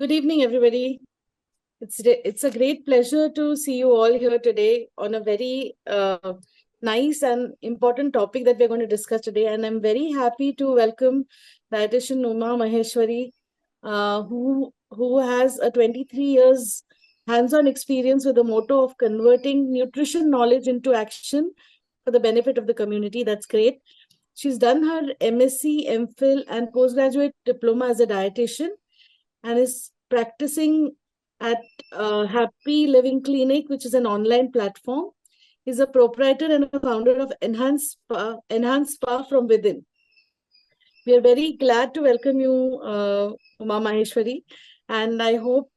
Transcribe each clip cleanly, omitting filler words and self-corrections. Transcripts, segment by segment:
Good evening, everybody. It's a great pleasure to see you all here today on a very nice and important topic that we're going to discuss today. And I'm very happy to welcome dietitian Uma Maheshwari, who has a 23 years hands-on experience with the motto of converting nutrition knowledge into action for the benefit of the community. That's great. She's done her MSc, MPhil, and postgraduate diploma as a dietitian and is practicing at Happy Living Clinic, which is an online platform. He's a proprietor and a founder of Enhanced Spa from Within. We are very glad to welcome you, Uma Maheshwari, and I hope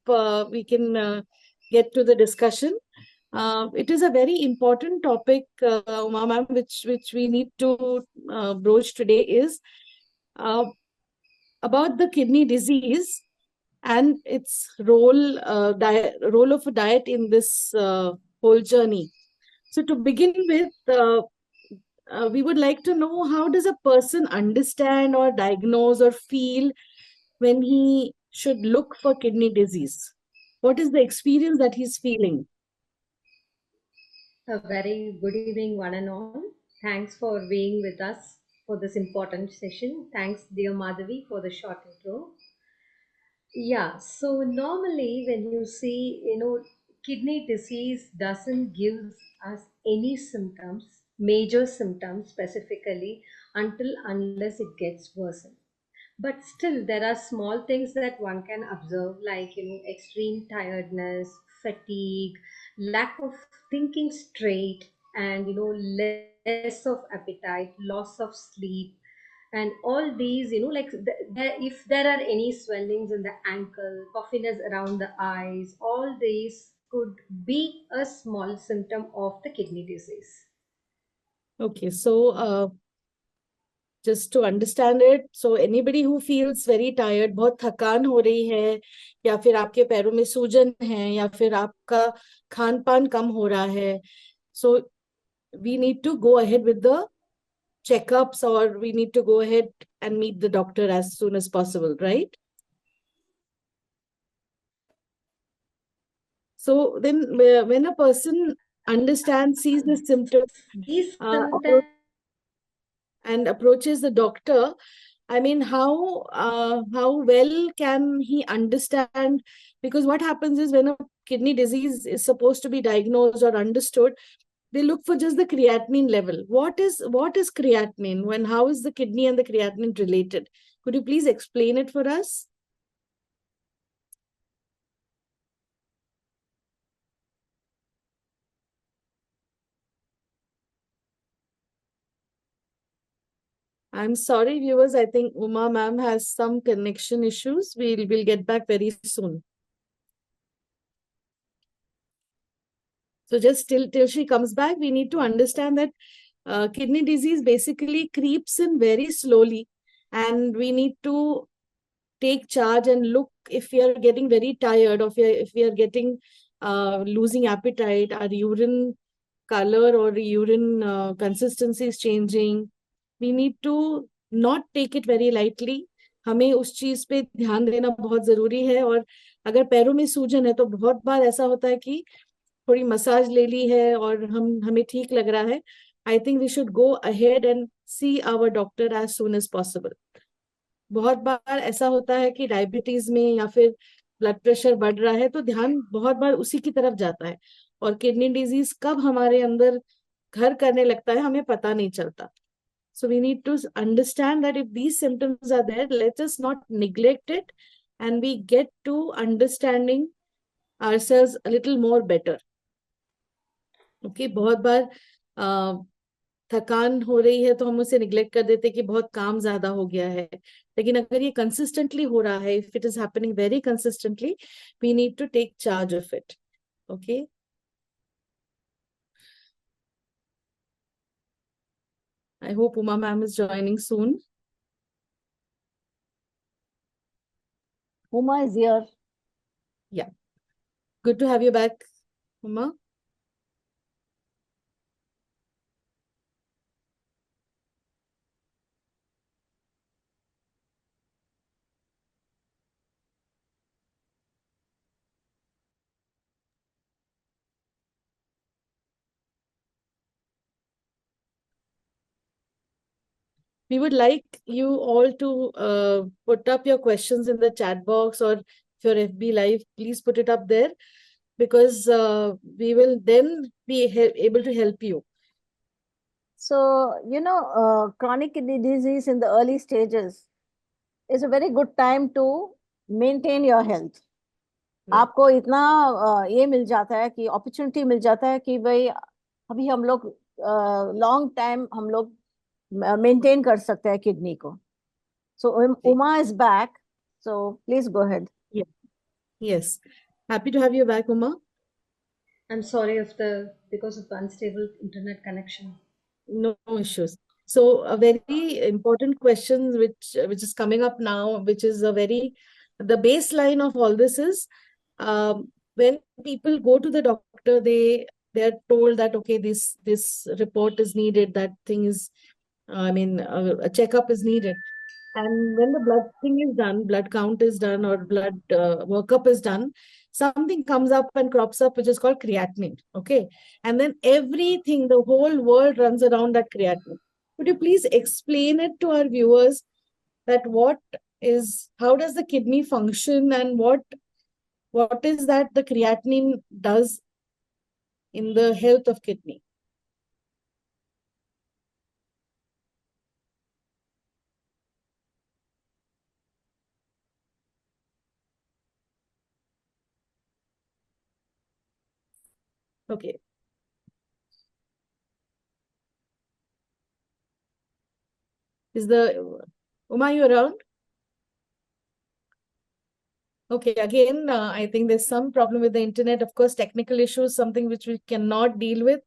we can get to the discussion. It is a very important topic, Uma ma'am, which we need to broach today is about the kidney disease and its role of a diet in this whole journey. So to begin with, we would like to know, how does a person understand or diagnose or feel when he should look for kidney disease? What is the experience that he's feeling? A very good evening, one and all. Thanks for being with us for this important session. Thanks, dear Madhavi, for the short intro. Yeah, so normally when you see, kidney disease doesn't give us any symptoms, major symptoms specifically, until unless it gets worsened. But still, there are small things that one can observe, like, extreme tiredness, fatigue, lack of thinking straight, and, less of appetite, loss of sleep, and all these, like if there are any swellings in the ankle, puffiness around the eyes, all these could be a small symptom of the kidney disease. Okay, so just to understand it, so anybody who feels very tired, बहुत थकान हो रही है, या फिर आपके पैरों में सूजन है, या फिर आपका खान पान कम हो रहा है, so we need to go ahead with the checkups, or we need to go ahead and meet the doctor as soon as possible, right? So then when a person understands, sees the symptoms, These uh, symptoms. and approaches the doctor, I mean, how well can he understand? Because what happens is, when a kidney disease is supposed to be diagnosed or understood, they look for just the creatinine level. What is creatinine? When how is the kidney and the creatinine related? Could you please explain it for us? I'm sorry, viewers. I think Uma ma'am has some connection issues. We'll get back very soon. So just till she comes back, we need to understand that kidney disease basically creeps in very slowly, and we need to take charge and look if we are getting very tired, or if we are getting losing appetite, our urine color or urine consistency is changing. We need to not take it very lightly. हमें उस चीज पे ध्यान देना बहुत जरूरी है. और अगर पैरों में सूजन है, तो बहुत बार ऐसा होता है कि थोड़ी मसाज ले ली है और हमें ठीक लग रहा है. I think we should go ahead and see our doctor as soon as possible. बहुत बार ऐसा होता है कि डायबिटीज में या फिर ब्लड प्रेशर बढ़ रहा है, तो ध्यान बहुत बार उसी की तरफ जाता है, और किडनी डिजीज कब हमारे अंदर घर करने लगता है हमें पता नहीं चलता. So we need to understand that if these symptoms are there, let us not neglect it, and we get to understanding ourselves a little more better. Okay, बहुत बार थकान हो रही है तो हम उसे निग्लेक्ट कर देते कि बहुत काम ज्यादा हो गया है. लेकिन अगर ये कंसिस्टेंटली हो रहा है, if it is happening very consistently, we need to take charge of it. Okay, I hope Uma ma'am is joining soon. Uma is here. Yeah, good to have you back, Uma. we would like you all to put up your questions in the chat box, or if you're FB Live, please put it up there, because we will then be able to help you. So, chronic kidney disease in the early stages is a very good time to maintain your health. Right. आपको इतना ये मिल जाता है कि opportunity मिल जाता है कि भाई अभी हम लोग लॉन्ग टाइम हम लोग मेंटेन कर सकते हैं किडनी को. So Uma is back. So please go ahead. Yes. Happy to have you back, Uma. I'm sorry because of unstable internet connection. No issues. So a very important question which is coming up now, which is the baseline of all this is, when people go to the doctor, they're told that, okay, this report is needed, that thing is, a checkup is needed. And when the blood thing is done, blood count is done, or blood workup is done, something comes up and crops up, which is called creatinine. Okay. And then everything, the whole world runs around that creatinine. Could you please explain it to our viewers that how does the kidney function, and what is that the creatinine does in the health of kidney? Okay. Uma, you around? Okay, again, I think there's some problem with the internet. Of course, technical issues, something which we cannot deal with.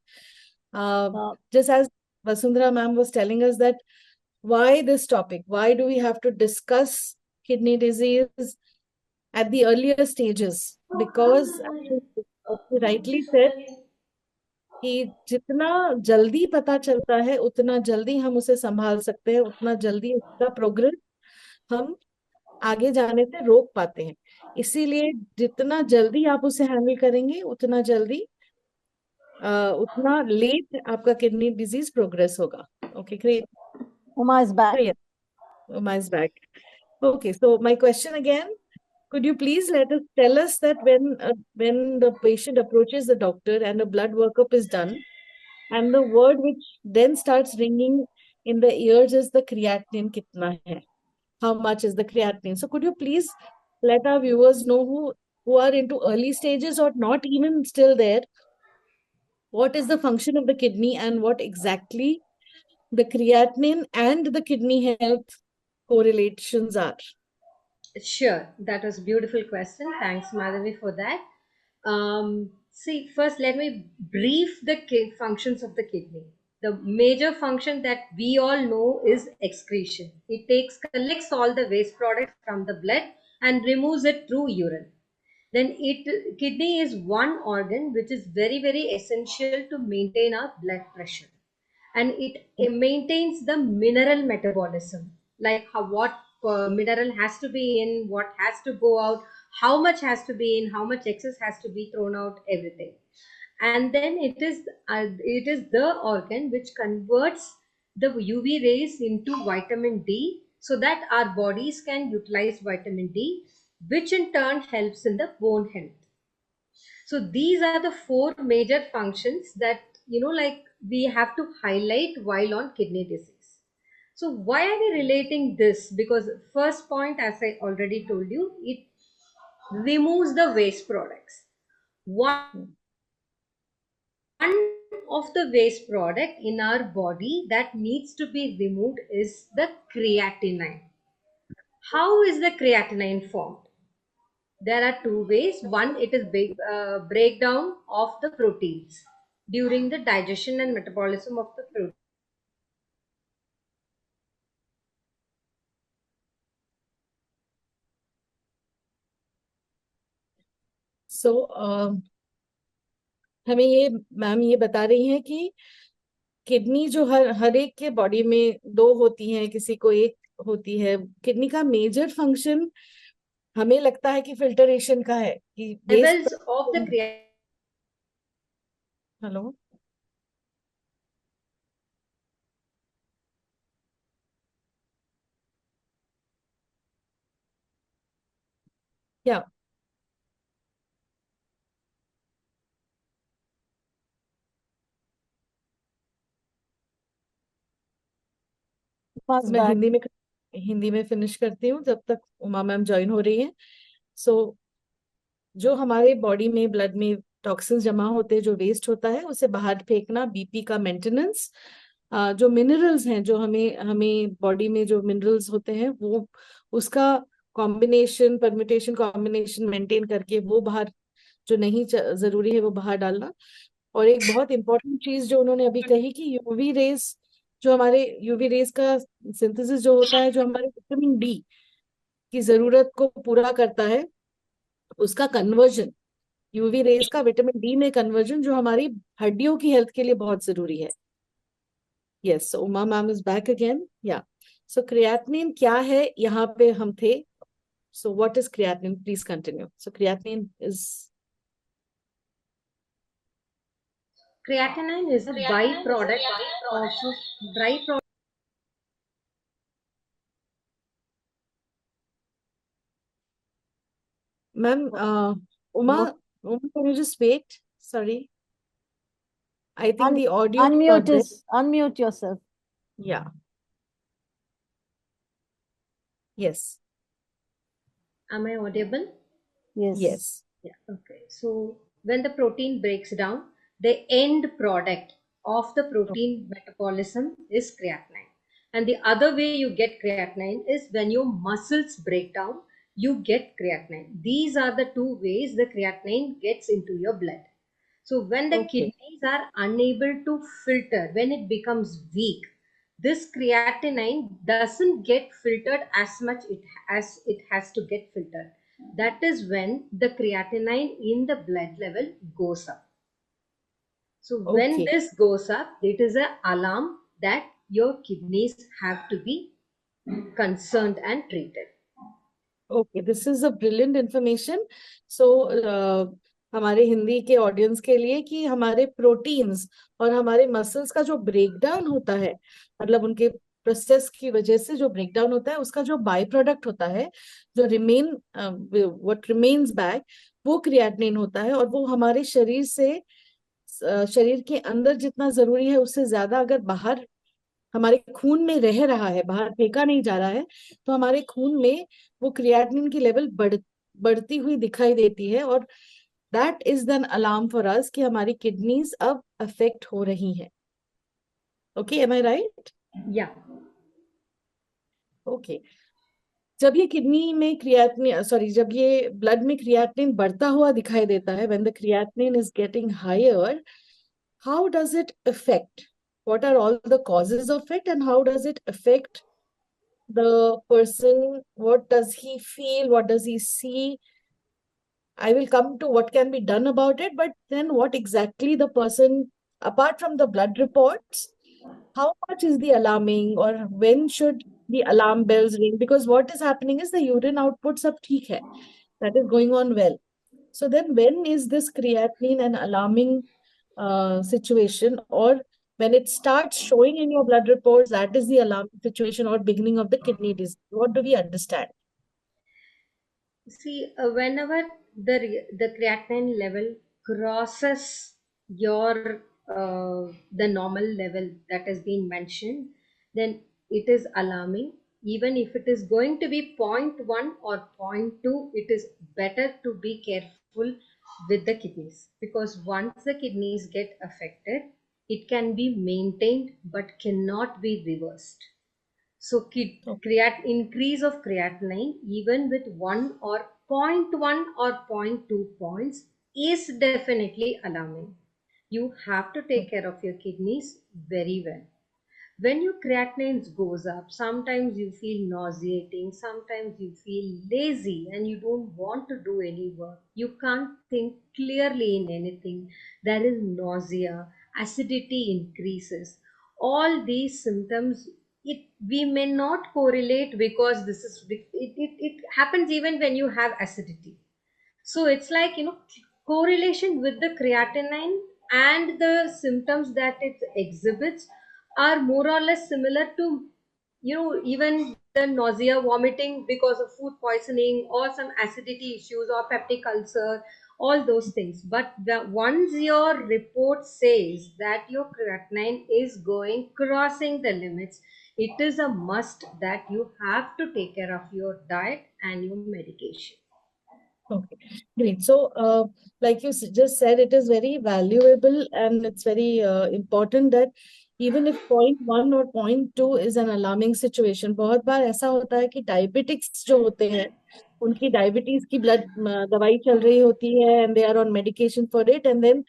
Just as Vasundhara ma'am was telling us that why this topic? Why do we have to discuss kidney disease at the earlier stages? Because, as you rightly said, कि जितना जल्दी पता चलता है उतना जल्दी हम उसे संभाल सकते हैं, उतना जल्दी उसका प्रोग्रेस हम आगे जाने से रोक पाते हैं. इसीलिए जितना जल्दी आप उसे हैंडल करेंगे उतना जल्दी उतना लेट आपका किडनी डिजीज प्रोग्रेस होगा. Okay, great. Uma is back. Great. Uma is back. Okay, so my question again, could you please tell us that when the patient approaches the doctor and a blood workup is done, and the word which then starts ringing in the ears is the creatinine kitna hai? How much is the creatinine? So could you please let our viewers know who are into early stages or not even still there, what is the function of the kidney and what exactly the creatinine and the kidney health correlations are? Sure, that was a beautiful question. Thanks, Madhavi, for that. See, first, let me brief the functions of the kidney. The major function that we all know is excretion. It collects all the waste products from the blood and removes it through urine. Then kidney is one organ which is very, very essential to maintain our blood pressure, and it maintains the mineral metabolism, like what mineral has to be in, what has to go out, how much has to be in, how much excess has to be thrown out, everything. And then it is the organ which converts the UV rays into vitamin D, so that our bodies can utilize vitamin D, which in turn helps in the bone health. So these are the four major functions that we have to highlight while on kidney disease. So why are we relating this? Because first point, as I already told you, it removes the waste products. One of the waste product in our body that needs to be removed is the creatinine. How is the creatinine formed? There are two ways. One, it is breakdown of the proteins during the digestion and metabolism of the protein. So, हमें ma'am ये बता रही हैं कि kidney जो हर एक के body में दो होती हैं, किसी को एक होती है. किडनी का मेजर फंक्शन हमें लगता है कि फिल्टरेशन का है, कि levels of the hello Yeah. Pass मैं back. हिंदी में फिनिश करती हूँ जब तक उमा मैम ज्वाइन हो रही है. सो जो हमारे बॉडी में, ब्लड में टॉक्सिन्स जमा होते हैं, जो वेस्ट होता है, उसे बाहर फेंकना, बीपी का मेंटेनेंस, जो मिनरल्स हैं, जो हमें हमें बॉडी में जो मिनरल्स होते हैं, वो उसका कॉम्बिनेशन, परम्यूटेशन, कॉम्बिनेशन मेंटेन करके वो बाहर, जो नहीं जरूरी है वो बाहर डालना. और एक बहुत इंपॉर्टेंट चीज जो उन्होंने अभी कही कि यूवी रेज, जो हमारे यूवी रेज का सिंथेसिस जो होता है, जो हमारे विटामिन डी की जरूरत को पूरा करता है, उसका कन्वर्जन, यूवी रेज का विटामिन डी में कन्वर्जन, जो हमारी हड्डियों की हेल्थ के लिए बहुत जरूरी है. Yes, so Uma ma'am is back again. या, सो क्रिएटिनिन क्या है, यहाँ पे हम थे. So what is creatinine, please continue. So creatinine is, Creatinine is a byproduct of byproduct. Ma'am, Uma, can you just wait? Sorry, I think the audio is not there. Unmute yourself. Yeah. Yes. Am I audible? Yes. Yes. Yeah. Okay. So when the protein breaks down, the end product of the protein metabolism is creatinine. And the other way you get creatinine is when your muscles break down, you get creatinine. These are the two ways the creatinine gets into your blood. So when the Okay. kidneys are unable to filter, when it becomes weak, this creatinine doesn't get filtered as much as it has to get filtered. That is when the creatinine in the blood level goes up. So when Okay. this goes up, it is an alarm that your kidneys have to be concerned and treated. Okay, this is a brilliant information. So हमारे हिंदी के audience के लिए, कि हमारे proteins और हमारे muscles का जो ब्रेकडाउन होता है, मतलब उनके प्रोसेस की वजह से जो ब्रेकडाउन होता है, उसका जो बाय प्रोडक्ट होता है, जो व्हाट रिमेन्स बैक, वो क्रिएटिनिन होता है. और वो हमारे शरीर से, शरीर के अंदर जितना जरूरी है उससे ज्यादा अगर बाहर हमारे खून में रह रहा है, बाहर फेंका नहीं जा रहा है, तो हमारे खून में वो क्रिएटिनिन की लेवल बढ़ती हुई दिखाई देती है. और that is then alarm for us कि हमारी किडनीज अब अफेक्ट हो रही हैं. Okay, am I right? Ya. Okay. जब ये किडनी में क्रिएटिनिन, सॉरी, जब ये ब्लड में क्रिएटिनिन बढ़ता हुआ दिखाई देता है, when the creatinine is getting higher, how does it affect? What are all the causes of it, and how does it affect the person? What does he feel? What does he see? I will come to what can be done about it, but then what exactly the person, apart from the blood reports, how much is the alarming, or when should the alarm bells ring? Because what is happening is the urine outputs up theek hai, that is going on well. So then when is this creatinine an alarming situation, or when it starts showing in your blood reports, that is the alarming situation or beginning of the kidney disease? What do we understand? See, whenever the creatinine level crosses your the normal level that has been mentioned, then it is alarming. Even if it is going to be 0.1 or 0.2, it is better to be careful with the kidneys, because once the kidneys get affected, it can be maintained but cannot be reversed. So increase of creatinine even with 1 or 0.1 or 0.2 points is definitely alarming. You have to take care of your kidneys very well. When your creatinine goes up, sometimes you feel nauseating, sometimes you feel lazy and you don't want to do any work. You can't think clearly in anything. There is nausea, acidity increases. All these symptoms, we may not correlate, because it happens even when you have acidity. So it's like, correlation with the creatinine and the symptoms that it exhibits are more or less similar to, even the nausea, vomiting because of food poisoning or some acidity issues or peptic ulcer, all those things. But once your report says that your creatinine is crossing the limits, it is a must that you have to take care of your diet and your medication. Okay, great. So, like you just said, it is very valuable and it's very important that even if point 1 or point 2 is an alarming situation, बहुत बार ऐसा होता है कि diabetics जो होते हैं उनकी डायबिटीज की ब्लड दवाई चल रही होती है and they are on medication for it, and then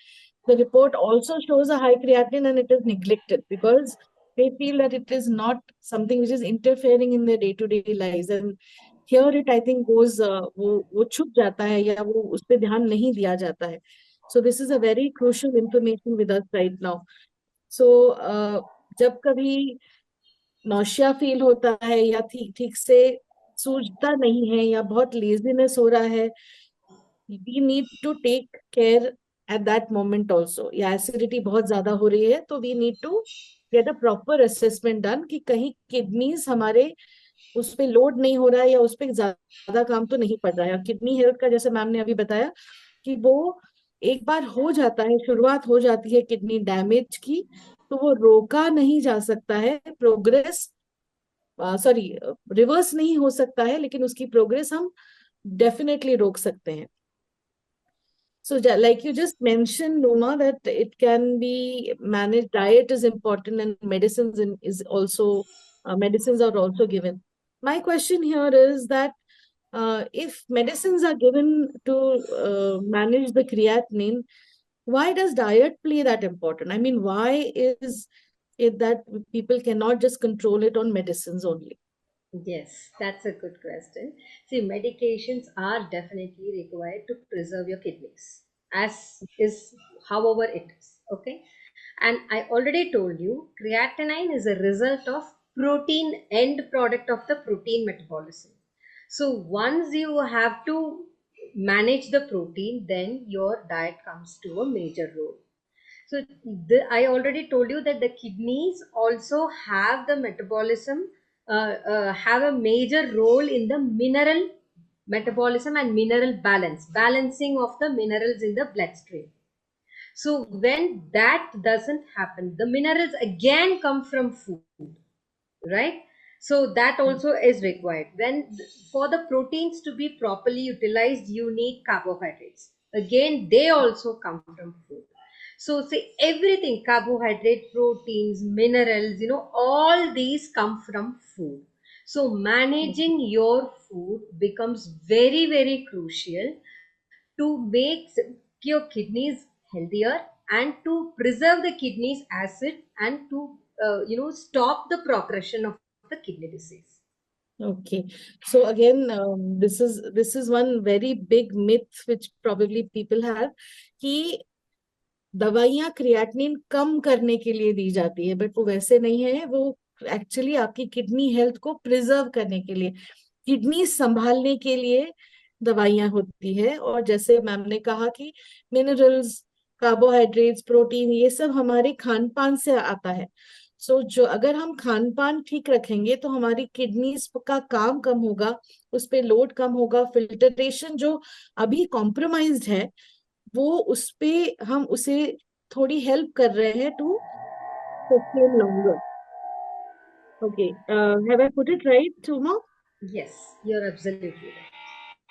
the report also shows a high creatinine and it is neglected because they feel that it is not something which is interfering in their day-to-day lives, and here it I think goes वो छुप जाता है या वो उस पे ध्यान नहीं दिया जाता है. So this is a very crucial information with us right now. So जब कभी नौशिया फील होता है या ठीक ठीक से सूझता नहीं है या बहुत लेजीनेस हो रहा है, we need to take care at that moment also. या एसिडिटी बहुत ज्यादा हो रही है तो we need to get a proper assessment done कि कहीं किडनीज हमारे उस पे लोड नहीं हो रहा है या उस पे ज्यादा काम तो नहीं पड़ रहा है. किडनी हेल्थ का जैसे मैम ने अभी बताया कि वो एक बार हो जाता है, शुरुआत हो जाती है किडनी डैमेज की, तो वो रोका नहीं जा सकता है. प्रोग्रेस सॉरी रिवर्स नहीं हो सकता है, लेकिन उसकी प्रोग्रेस हम डेफिनेटली रोक सकते हैं. So like you just mentioned, Numa, that it can be managed. Diet is important, and is also medicines are also given. My question here is that if medicines are given to manage the creatinine, why does diet play that important? I mean, why is it that people cannot just control it on medicines only? Yes, that's a good question. See, medications are definitely required to preserve your kidneys, as is however it is. Okay. And I already told you, creatinine is a result of protein end product of the protein metabolism. So once you have to manage the protein, then your diet comes to a major role. So I already told you that the kidneys also have the metabolism, have a major role in the mineral metabolism and mineral balancing of the minerals in the bloodstream. So when that doesn't happen, the minerals again come from food, right? So that also is required. When for the proteins to be properly utilized, you need carbohydrates. Again, they also come from food. So say everything, carbohydrate, proteins, minerals, all these come from food. So managing your food becomes very, very crucial to make your kidneys healthier and to preserve the kidneys acid and to stop the progression of the kidney disease. Okay, so again, this is one very big myth which probably people have कि दवाइयाँ creatinine कम करने के लिए दी जाती है, but वो वैसे नहीं है. वो एक्चुअली आपकी किडनी हेल्थ को प्रिजर्व करने के लिए, किडनी संभालने के लिए दवाइयाँ होती है. और जैसे मैम ने कहा कि मिनरल्स, कार्बोहाइड्रेट्स, प्रोटीन, ये सब हमारे खान पान से आता है. सो जो अगर हम खान पान ठीक रखेंगे तो हमारी किडनीज का काम कम होगा, उस पे लोड कम होगा. फिल्टरेशन जो अभी कॉम्प्रोमाइज्ड है वो उस पे हम उसे थोड़ी हेल्प कर रहे हैं to sustain longer. Okay, have I put it right, Suma? Yes, you're absolutely right.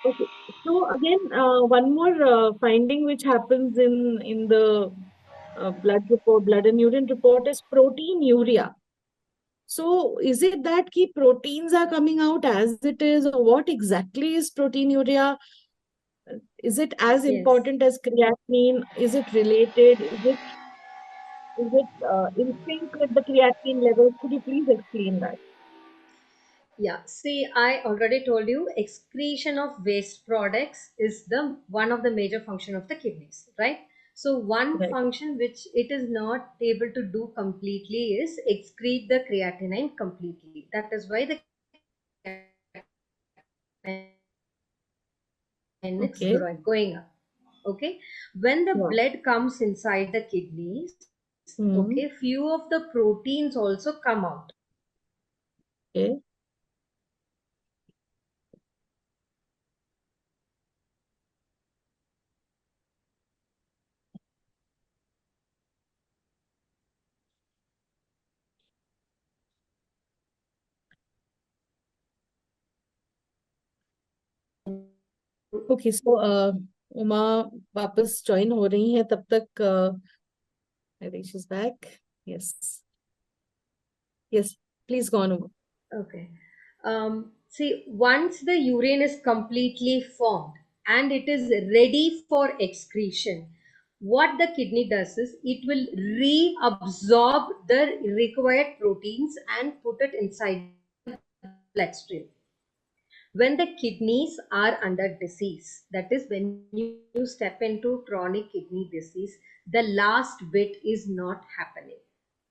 Okay, so again, one more finding which happens in the blood report, blood and urine report, is proteinuria. So is it that key proteins are coming out as it is, or what exactly is proteinuria? Is it as Yes. important as creatinine? Is it related? Is it in sync with the creatinine levels? Could you please explain that? Yeah, see, I already told you excretion of waste products is the one of the major function of the kidneys, right? So one Right. function which it is not able to do completely is excrete the creatinine completely. That is why the it's Okay. going up. Okay, when the Yeah. blood comes inside the kidneys, okay, few of the proteins also come out. Okay. Okay, so Uma वापस join हो रही हैं, तब तक I think she's back. Yes. Yes, please go on, Uma. Okay. See, once the urine is completely formed and it is ready for excretion, what the kidney does is it will reabsorb the required proteins and put it inside the bloodstream. When the kidneys are under disease, that is, when you step into chronic kidney disease, the last bit is not happening,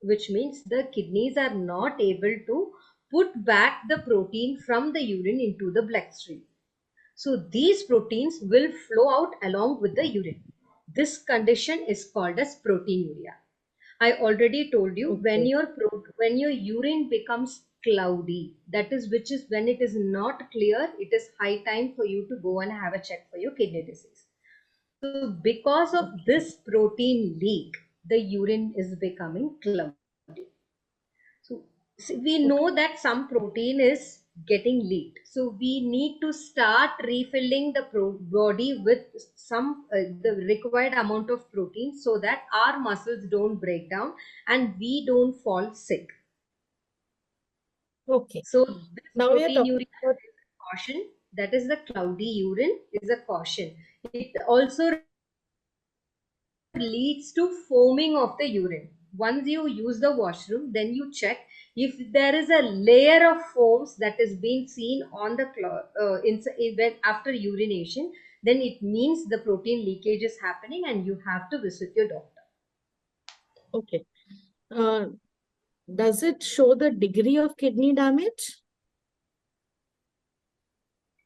which means the kidneys are not able to put back the protein from the urine into the bloodstream. So these proteins will flow out along with the urine. This condition is called as proteinuria. I already told you, when Okay. when your urine becomes cloudy, that is, which is when it is not clear, it is high time for you to go and have a check for your kidney disease. So because of this protein leak, the urine is becoming cloudy. So we know that some protein is getting leaked. So we need to start refilling the body with some the required amount of protein so that our muscles don't break down and we don't fall sick. Okay. So this Now we are talking proteinuria about, is a caution. That is the cloudy urine is a caution. It also leads to foaming of the urine. Once you use the washroom, then you check if there is a layer of foams that is being seen on the after urination, then it means the protein leakage is happening and you have to visit your doctor. okay. Does it show the degree of kidney damage?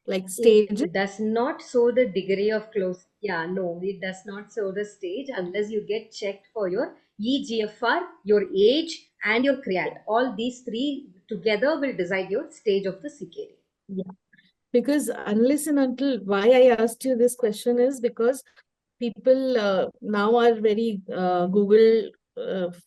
Like stages? It does not show the degree of close. Yeah, no, it does not show the stage unless you get checked for your EGFR, your age, and your creat. All these three together will decide your stage of the CKD. Yeah. Because unless and until, why I asked you this question is because people now are very Google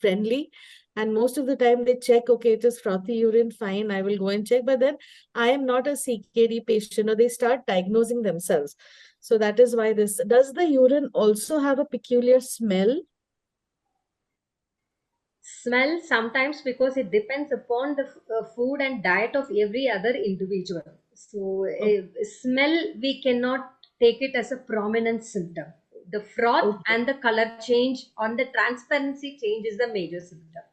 friendly, and most of the time they check, okay, it is frothy urine, fine, I will go and check. But then I am not a CKD patient, or they start diagnosing themselves. So that is why this. Does the urine also have a peculiar smell? Smell sometimes, because it depends upon the food and diet of every other individual. So, smell, we cannot take it as a prominent symptom. The froth Okay. and the color change on the transparency change is the major symptom.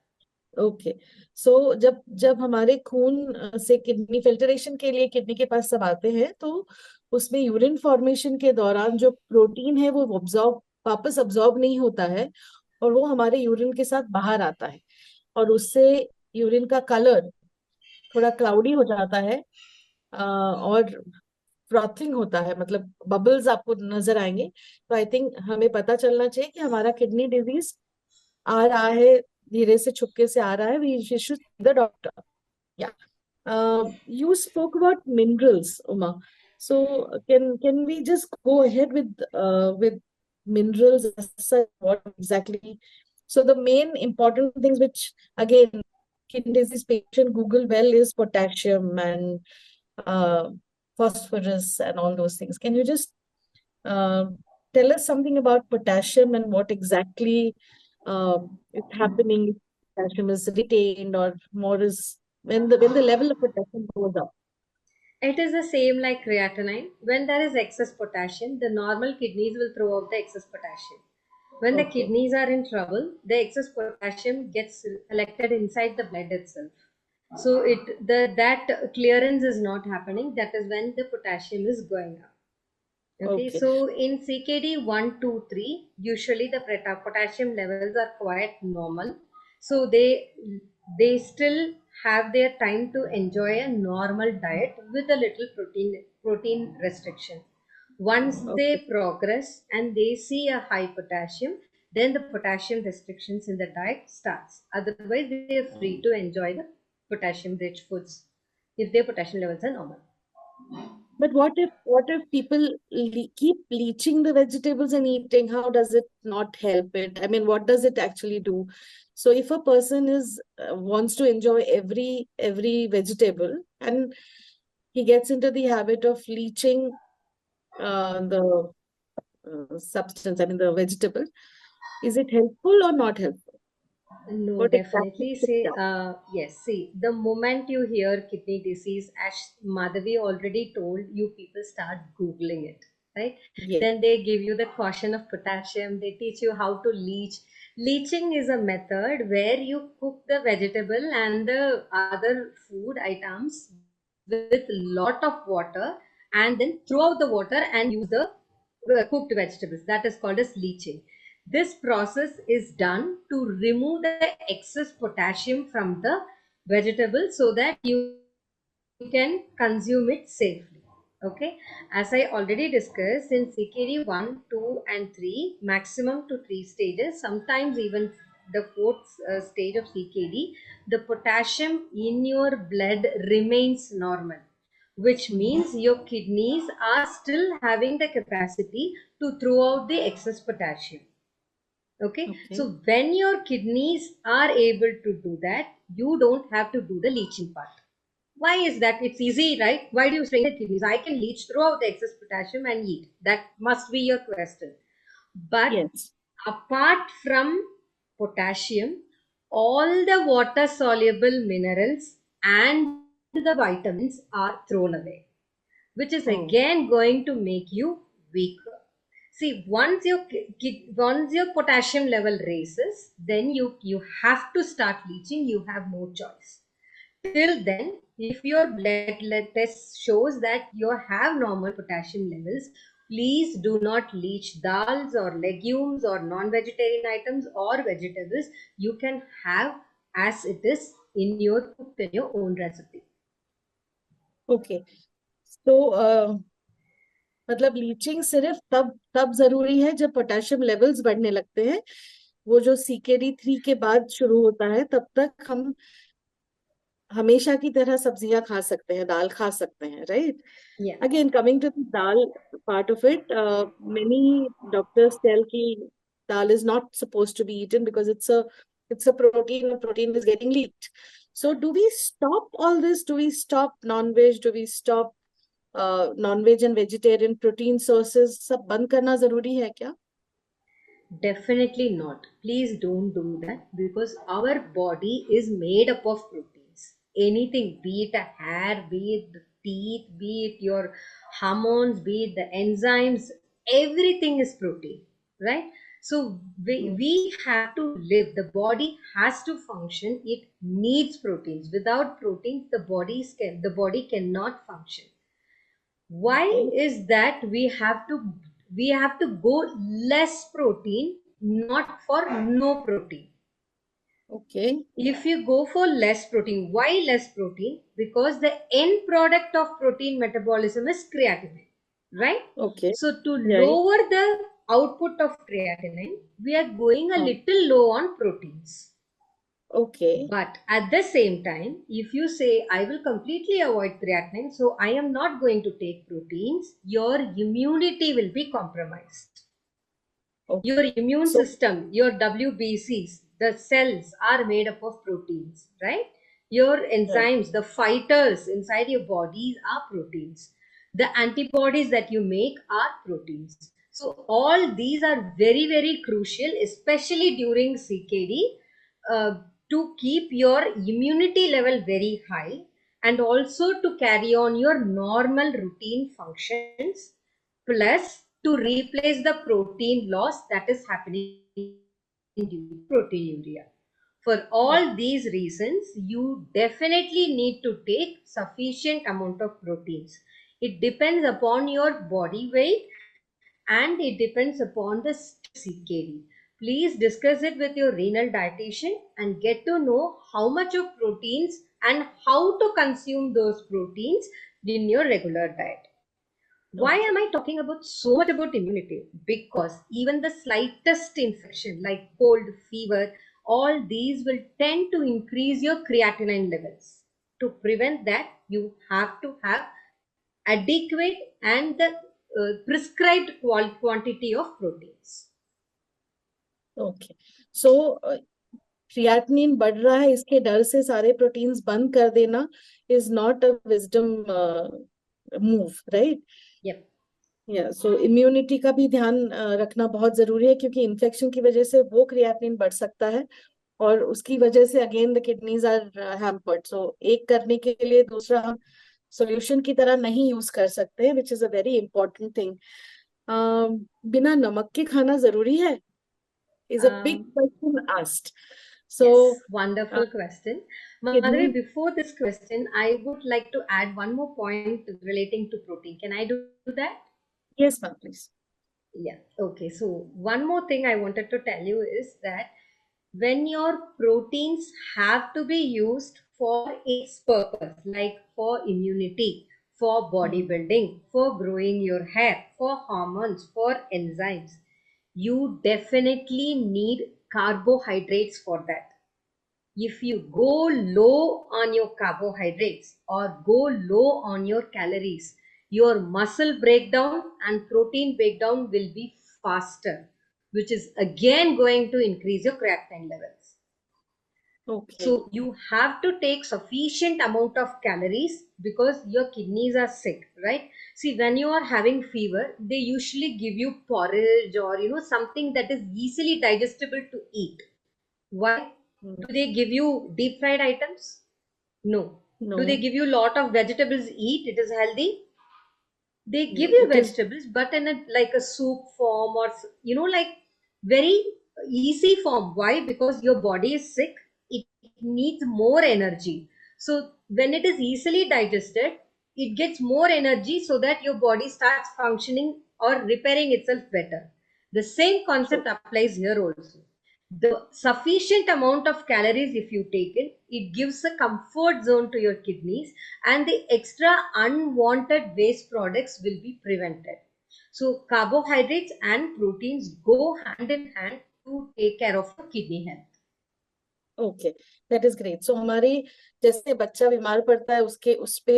Okay, so जब जब हमारे खून से kidney filtration के लिए kidney के पास सब आते हैं, तो उसमें यूरिन फॉर्मेशन के दौरान जो प्रोटीन है वो वापस अब्जॉर्ब नहीं होता है, और वो हमारे यूरिन के साथ बाहर आता है, और उससे यूरिन का कलर थोड़ा क्लाउडी हो जाता है, और फ्रॉथिंग होता है, मतलब बबल्स आपको नजर आएंगे। तो आई थिंक हमें पता चलना चाहिए कि हमारा किडनी डिजीज आ रहा है, धीरे से छुपके से आ रहा है, वी शुड द डॉक्टर। या you spoke about minerals, Uma. So can we just go ahead with minerals as such? What exactly? So the main important things which, again, kidney disease patient Google well is potassium and uh, phosphorus and all those things. Can you just uh, tell us something about potassium and what exactly is happening if potassium is retained or more is when the level of potassium goes up? It is the same like creatinine. When there is excess potassium, the normal kidneys will throw out the excess potassium. When the Okay. kidneys are in trouble, the excess potassium gets collected inside the blood itself. So that clearance is not happening. That is when the potassium is going up. Okay, Okay. so in CKD 1, 2, 3, usually the potassium levels are quite normal. So they still have their time to enjoy a normal diet with a little protein restriction. Once Okay. they progress and they see a high potassium, then the potassium restrictions in the diet starts. Otherwise, they are free to enjoy the potassium rich foods if their potassium levels are normal. But what if people keep leaching the vegetables and eating? How does it not help it? I mean, what does it actually do? So if a person is wants to enjoy every vegetable, and he gets into the habit of leaching the substance, I mean the vegetable, is it helpful or not helpful? No, What exactly definitely is it say, done? yes. See, the moment you hear kidney disease, as Madhavi already told, you people start Googling it, right? Yes. Then they give you the caution of potassium, they teach you how to leach. Leaching is a method where you cook the vegetable and the other food items with lot of water and then throw out the water and use the cooked vegetables. That is called as leaching. This process is done to remove the excess potassium from the vegetable so that you can consume it safely. Okay, as I already discussed, in CKD 1, 2, and 3, maximum to 3 stages, sometimes even the fourth stage of CKD, the potassium in your blood remains normal, which means your kidneys are still having the capacity to throw out the excess potassium. Okay, Okay. so when your kidneys are able to do that, you don't have to do the leaching part. Why is that? It's easy, right? Why do you strain the kidneys? I can leach throughout the excess potassium and eat. That must be your question. But Yes. apart from potassium, all the water soluble minerals and the vitamins are thrown away, which is Oh, again going to make you weaker. See, once your potassium level raises, then you have to start leaching. You have no choice. Till then, if your blood test shows that you have normal potassium levels, please do not leach dals or legumes or non-vegetarian items or vegetables. You can have as it is in your cooked in your own recipe. okay. So मतलब leaching सिर्फ तब तब जरूरी है जब potassium levels बढ़ने लगते हैं। वो जो CKD 3 के बाद शुरू होता है, तब तक हम हमेशा की तरह सब्जियां खा सकते हैं, दाल खा सकते हैं, right? Yeah. Again, coming to the dal part of it, many doctors tell ki dal is not supposed to be eaten because it's a protein. The protein is getting leaked. So, do we stop all this? Do we stop non-veg? Do we stop non-veg and vegetarian protein sources? सब बंद करना जरूरी है क्या? Definitely not. Please don't do that because our body is made up of proteins. Anything, be it a hair, be it the teeth, be it your hormones, be it the enzymes, everything is protein, right? So we have to live. The body has to function. It needs proteins. Without proteins, the body cannot function. Why Okay. is that we have to go less protein, not for no protein. Okay. If you go for less protein, why less protein? Because the end product of protein metabolism is creatinine, right? Okay. So to Right. lower the output of creatinine, we are going a हाँ. little low on proteins. Okay. But at the same time, if you say, I will completely avoid creatinine, so I am not going to take proteins, your immunity will be compromised. Okay. Your immune So, system, your WBCs, the cells are made up of proteins, right? Your right. enzymes, the fighters inside your bodies are proteins. The antibodies that you make are proteins. So, all these are very, very crucial, especially during CKD, to keep your immunity level very high and also to carry on your normal routine functions, plus to replace the protein loss that is happening due to proteinuria. For all these reasons, you definitely need to take sufficient amount of proteins. It depends upon your body weight and it depends upon the CKD. Please discuss it with your renal dietitian and get to know how much of proteins and how to consume those proteins in your regular diet. Why Okay. am I talking about so much about immunity? Because even the slightest infection like cold, fever, all these will tend to increase your creatinine levels. To prevent that, you have to have adequate and the prescribed quantity of proteins. Okay. So, creatinine बढ़ रहा है, इसके डर से सारे proteins बंद कर देना is not a wisdom move, right? Yep. So immunity का भी ध्यान रखना बहुत जरूरी है, क्योंकि इन्फेक्शन की वजह से वो क्रिएटिनिन बढ़ सकता है और उसकी वजह से again the kidneys are hampered. So एक करने के लिए दूसरा हम सॉल्यूशन की तरह नहीं यूज कर सकते, which is a very important thing. बिना नमक के खाना जरूरी है, is a big question asked. So Yes, wonderful question. Kidney, Madhavi, before this question, I would like to add one more point relating to protein. Can I do that? Yes ma'am please. Yeah, okay. So, one more thing I wanted to tell you is that when your proteins have to be used for its purpose, like for immunity, for bodybuilding, for growing your hair, for hormones, for enzymes, you definitely need carbohydrates for that. If you go low on your carbohydrates or go low on your calories, your muscle breakdown and protein breakdown will be faster, which is again going to increase your creatinine levels. Okay So you have to take sufficient amount of calories because your kidneys are sick, right? See, when you are having fever, they usually give you porridge or something that is easily digestible to eat. Why? Do they give you deep fried items? No. No, Do they give you a lot of vegetables eat? It is healthy. They give you it is vegetables, but in a like a soup form or like very easy form. Why? Because your body is sick. It needs more energy. So when it is easily digested, it gets more energy so that your body starts functioning or repairing itself better. The same concept applies here also. The sufficient amount of calories, if you take it gives a comfort zone to your kidneys, and the extra unwanted waste products will be prevented. So carbohydrates and proteins go hand in hand to take care of your kidney health. Okay, that is great. So हमारी, जैसे बच्चा बीमार पड़ता है उसके उस पे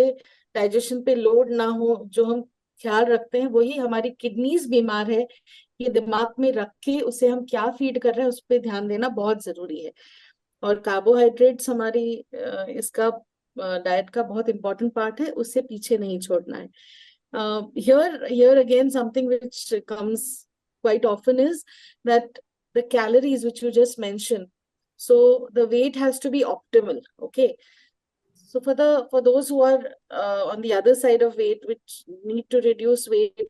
digestion पे लोड ना हो, जो हम ख्याल रखते हैं वही हमारी किडनीज बीमार है, ये दिमाग में रख के उसे हम क्या फीड कर रहे हैं उस पर ध्यान देना बहुत जरूरी है। और कार्बोहाइड्रेट्स हमारी इसका डाइट का बहुत इंपॉर्टेंट पार्ट है, उससे पीछे नहीं छोड़ना है। Here again something which comes quite often is that the calories which you just mentioned, so the weight has to be optimal. Okay, so for those who are on the other side of weight, which need to reduce weight,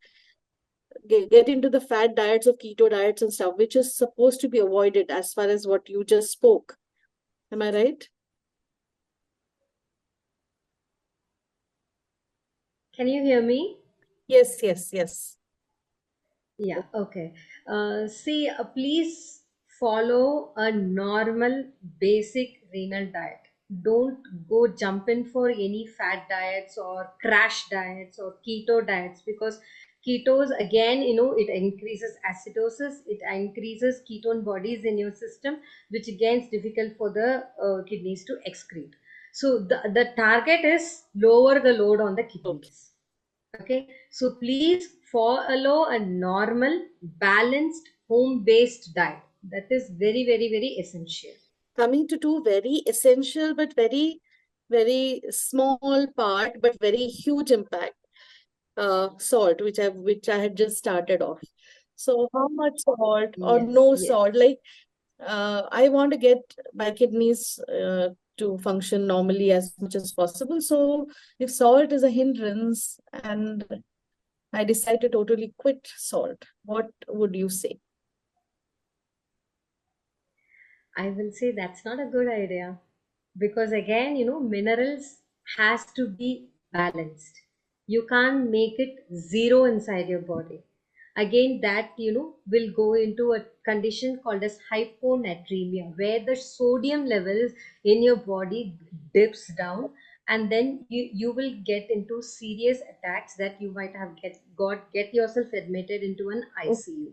get into the fat diets of keto diets and stuff, which is supposed to be avoided as far as what you just spoke. Am I right? Can you hear me? Yes, yes, yes. Yeah, okay. See, please follow a normal basic renal diet. Don't go jumping for any fat diets or crash diets or keto diets, because ketos, again, it increases acidosis, it increases ketone bodies in your system, which again is difficult for the kidneys to excrete. So the target is lower the load on the Okay. kidneys. Okay, so please follow a normal, balanced, home-based diet. That is very, very, very essential. Coming to two very essential but very, very small part, but very huge impact. Salt, which I had just started off. So how much salt or Yes, no yes. salt? Like I want to get my kidneys to function normally as much as possible. So if salt is a hindrance and I decide to totally quit salt, what would you say? I will say that's not a good idea, because again, minerals has to be balanced. You can't make it zero inside your body. Again, that will go into a condition called as hyponatremia, where the sodium levels in your body dips down, and then you will get into serious attacks that you might have get yourself admitted into an ICU.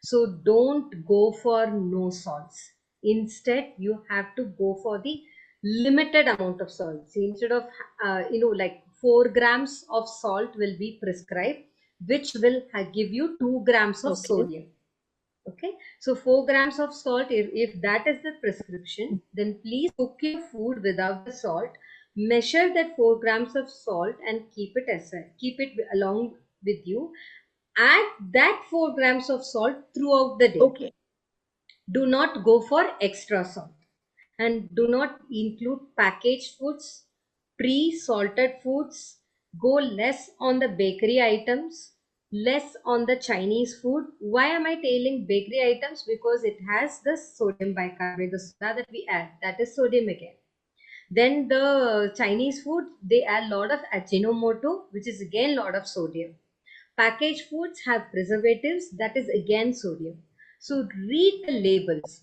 So don't go for no salts. Instead, you have to go for the limited amount of salt. See, instead of like 4 grams of salt will be prescribed, which will give you 2 grams of Okay. sodium. Okay, so 4 grams of salt, if that is the prescription, then please cook your food without the salt. Measure that 4 grams of salt and keep it aside, keep it along with you. add that 4 grams of salt throughout the day. Okay. Do not go for extra salt, and do not include packaged foods, pre-salted foods. Go less on the bakery items, less on the Chinese food. Why am I telling bakery items? Because it has the sodium bicarbonate, the soda that we add, that is sodium again. Then the Chinese food, they add a lot of Ajinomoto, which is again a lot of sodium. Packaged foods have preservatives, that is again sodium. So read the labels.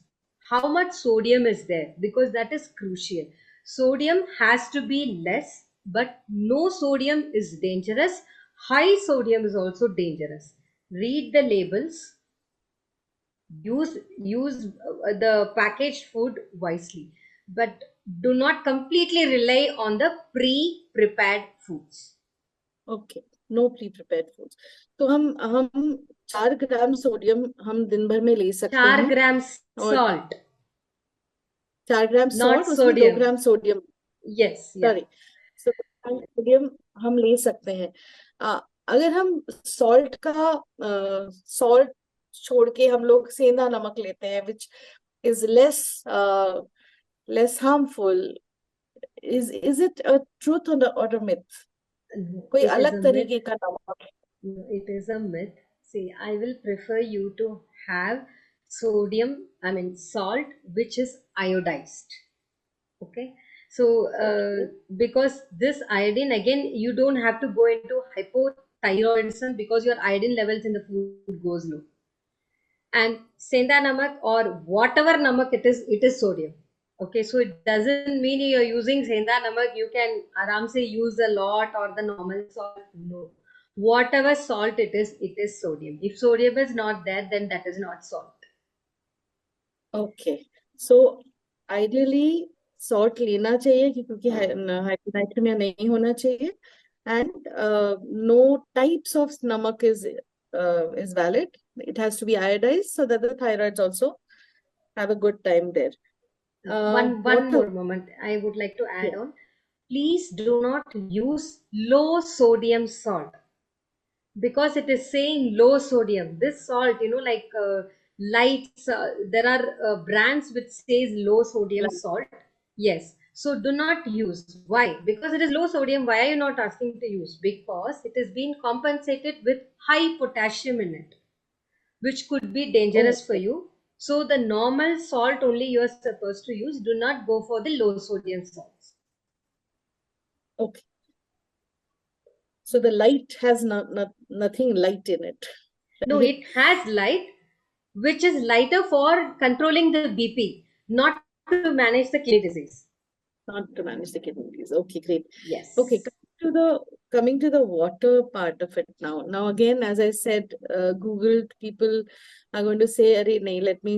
How much sodium is there? Because that is crucial. Sodium has to be less, but no sodium is dangerous. High sodium is also dangerous. Read the labels. Use the packaged food wisely, but do not completely rely on the pre-prepared foods. Okay, no pre prepared foods. तो हम 4 gram sodium हम दिन भर में ले सकते 4 हैं, ग्राम और salt, 4 ग्राम not सॉल्ट, उसमें 2 sodium. Gram sodium, Yes, yeah. Sorry, sodium हम ले सकते हैं। अगर हम सॉल्ट छोड़ के हम लोग सेंधा नमक लेते हैं, which is less harmful, is it a truth और अ मिथ? No, कोई it is अलग a myth. तरीके का नमक है? No, it is a myth. See, I will prefer you to have salt, which is iodized. Okay. So, because this iodine, again, you don't have to go into hypothyroidism because your iodine levels in the food goes low. And senda namak or whatever namak it is sodium. Okay, so it doesn't mean you're using senda namak, you can aram se use a lot or the normal salt. No. Whatever salt it is sodium. If sodium is not there, then that is not salt. Okay, so ideally salt लेना चाहिए क्योंकि हाइपोनाइट्रेमिया नहीं होना चाहिए, and no types of नमक is valid. It has to be iodized so that the thyroids also have a good time there. One more moment I would like to add Yeah. on. Please do not use low sodium salt, because it is saying low sodium. This salt, like lights, there are brands which says low sodium salt. Yes. So do not use. Why? Because it is low sodium. Why are you not asking to use? Because it is being compensated with high potassium in it, which could be dangerous for you. So the normal salt only you are supposed to use. Do not go for the low sodium salts. Okay. So the light has nothing light in it. No, it has light, which is lighter for controlling the BP, not to manage the kidney disease. Not to manage the kidney disease. Okay, great. Yes. Okay, coming to the water part of it now. Now again, as I said, Google people are going to say, "Arey, nahi, let me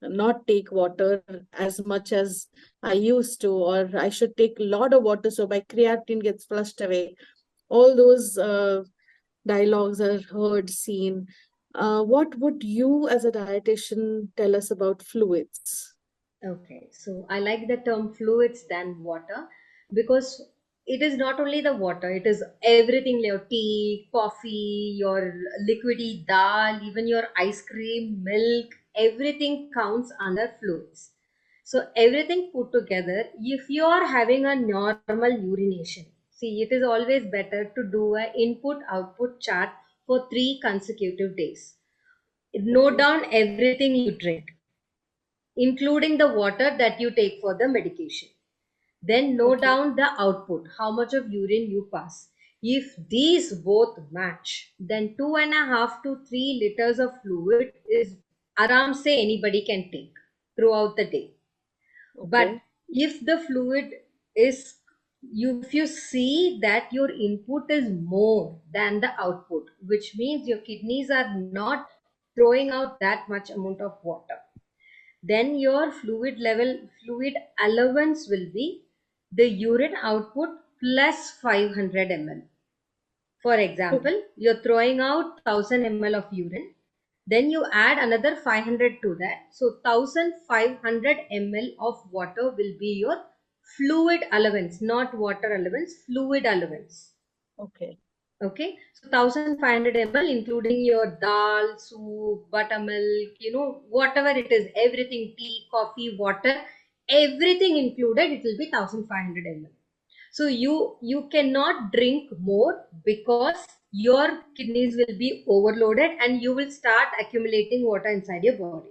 not take water as much as I used to, or I should take a lot of water so my creatinine gets flushed away." All those dialogues are heard, seen. What would you, as a dietitian, tell us about fluids? Okay, so I like the term fluids than water, because it is not only the water, it is everything, your tea, coffee, your liquidy dal, even your ice cream, milk, everything counts under fluids. So everything put together, if you are having a normal urination, see, it is always better to do a input-output chart for 3 consecutive days. Note down everything you drink, including the water that you take for the medication. Then note down the output, how much of urine you pass. If these both match, then 2.5 to 3 liters of fluid is aram se anybody can take throughout the day. But if the fluid is, if you see that your input is more than the output, which means your kidneys are not throwing out that much amount of water, then your fluid allowance will be the urine output plus 500 ml. For example, you're throwing out 1000 ml of urine, then you add another 500 to that. So 1500 ml of water will be your fluid allowance, not water allowance, fluid allowance. Okay. Okay, so 1500 ml, including your dal, soup, buttermilk, whatever it is, everything, tea, coffee, water, everything included, it will be 1500 ml. So you cannot drink more, because your kidneys will be overloaded and you will start accumulating water inside your body.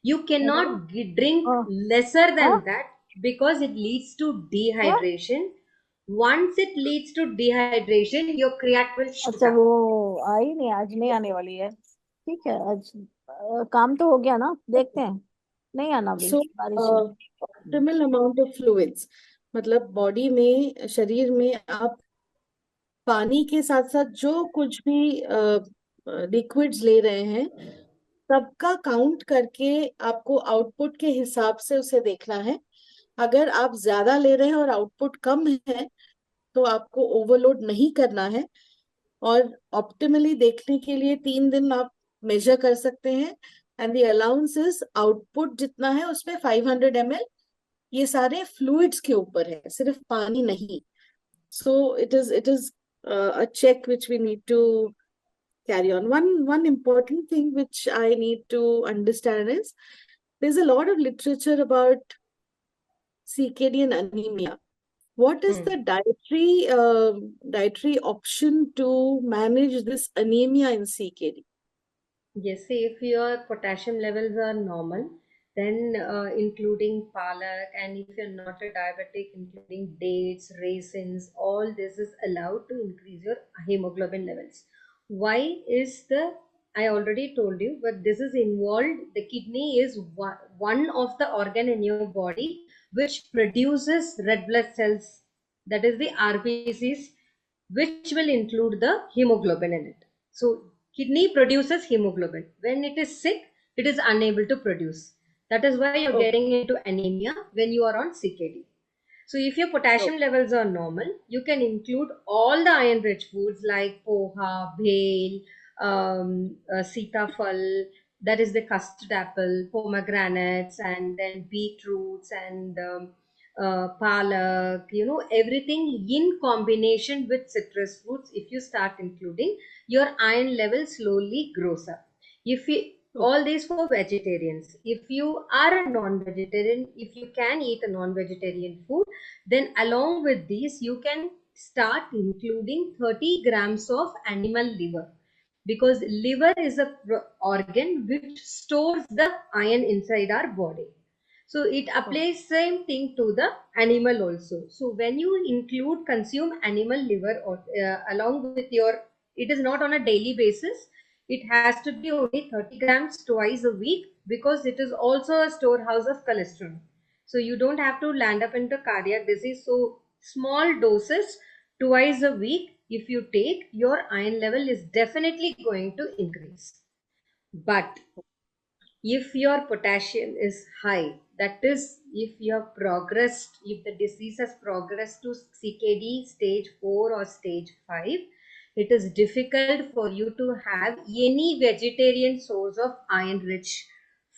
You अरे cannot drink हाँ lesser हाँ than that, because it leads to हाँ dehydration. Once it leads to dehydration, your creat will shoot अच्छा up. वो आई नहीं, आज नहीं आने वाली है। ठीक है, आज काम तो हो गया ना, देखते हैं। नहीं आना भी सो बारिश है। ऑप्टिमल अमाउंट ऑफ फ्लूइड्स, मतलब बॉडी में, शरीर में आप पानी के साथ साथ जो कुछ भी लिक्विड्स ले रहे हैं, सबका काउंट करके आपको आउटपुट के हिसाब से उसे देखना है। अगर आप ज्यादा ले रहे हैं और आउटपुट कम है, तो आपको ओवरलोड नहीं करना है। और ऑप्टिमली देखने के लिए 3 दिन आप मेजर कर सकते हैं। And the allowance is, output जितना है उसमें 500 ml, ये सारे फ्लूइड्स के ऊपर है, सिर्फ पानी नहीं। So it is a check which we need to carry on. One important thing which I need to understand is, there's a lot of literature about CKD and anemia. What is the dietary option to manage this anemia in CKD? Yes, see, if your potassium levels are normal, then including palak, and if you're not a diabetic, including dates, raisins, all this is allowed to increase your hemoglobin levels. Why is I already told you, but this is involved. The kidney is one of the organ in your body which produces red blood cells, that is the RBCs, which will include the hemoglobin in it. So kidney produces hemoglobin. When it is sick, it is unable to produce. That is why you're Okay. getting into anemia when you are on CKD. So if your potassium levels are normal, you can include all the iron-rich foods like poha, bhel, sitafal, that is the custard apple, pomegranates, and then beetroots and palak, everything in combination with citrus fruits. If you start including, your iron level slowly grows up. If you, all these for vegetarians. If you are a non-vegetarian, if you can eat a non-vegetarian food, then along with these, you can start including 30 grams of animal liver, because liver is a organ which stores the iron inside our body. So it applies same thing to the animal also. So when you consume animal liver, or along with your, it is not on a daily basis, it has to be only 30 grams twice a week, because it is also a storehouse of cholesterol. So you don't have to land up into cardiac disease. So small doses twice a week, if you take, your iron level is definitely going to increase. But if your potassium is high, that is, if you have progressed, if the disease has progressed to CKD stage 4 or stage 5, it is difficult for you to have any vegetarian source of iron rich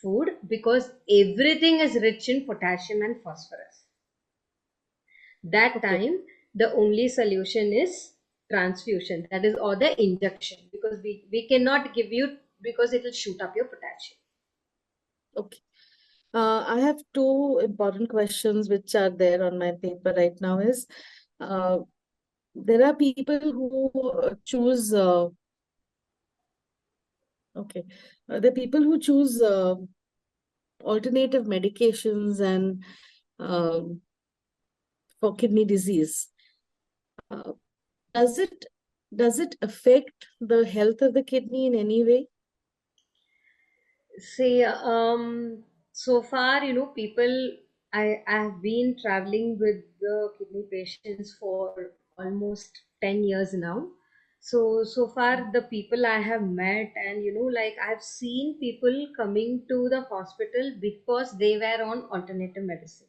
food, because everything is rich in potassium and phosphorus. That time, the only solution is transfusion, that is, or the injection, because we cannot give you, because it will shoot up your potassium. Okay. I have two important questions which are there on my paper right now. Is there are people who choose there are people who choose alternative medications and for kidney disease. Uh, does it affect the health of the kidney in any way? Say, so far, people, I have been traveling with the kidney patients for almost 10 years now. So far, the people I have met, and like, I've seen people coming to the hospital because they were on alternative medicine.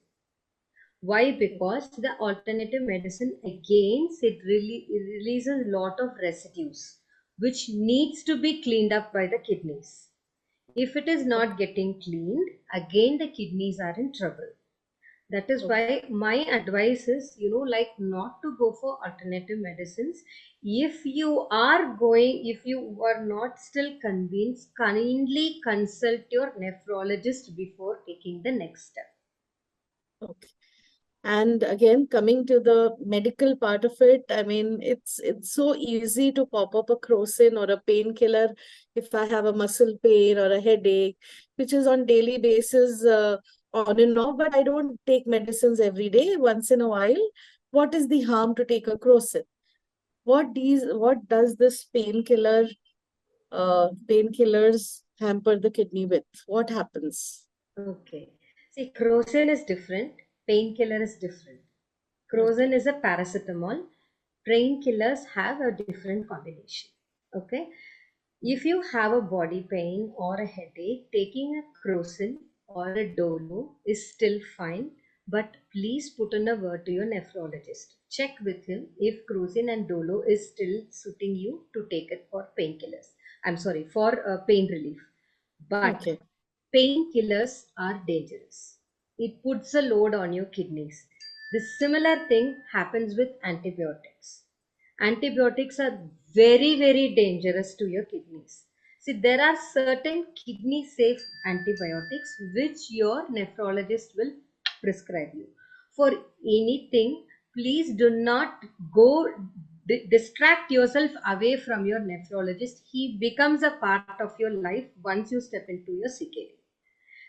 Why? Because the alternative medicine, again, it really, it releases a lot of residues which needs to be cleaned up by the kidneys. If it is not getting cleaned, again the kidneys are in trouble. That is why my advice is, like not to go for alternative medicines. If you are going, if you are not still convinced, kindly consult your nephrologist before taking the next step. Okay. And again, coming to the medical part of it, I mean, it's so easy to pop up a Crocin or a painkiller if I have a muscle pain or a headache, which is on daily basis, on and off, but I don't take medicines every day, once in a while. What is the harm to take a Crocin? What does this painkillers hamper the kidney with? What happens? Okay. See, Crocin is different, painkiller is different. Okay. Crocin is a paracetamol. Painkillers have a different combination. Okay. If you have a body pain or a headache, taking a Crocin or a Dolo is still fine, but please put in a word to your nephrologist. Check with him if Crocin and Dolo is still suiting you to take it for painkillers. I'm sorry, for pain relief. But Okay. painkillers are dangerous. It puts a load on your kidneys. The similar thing happens with antibiotics. Antibiotics are very, very dangerous to your kidneys. See, there are certain kidney safe antibiotics which your nephrologist will prescribe you. For anything, please do not go distract yourself away from your nephrologist. He becomes a part of your life once you step into your CKD.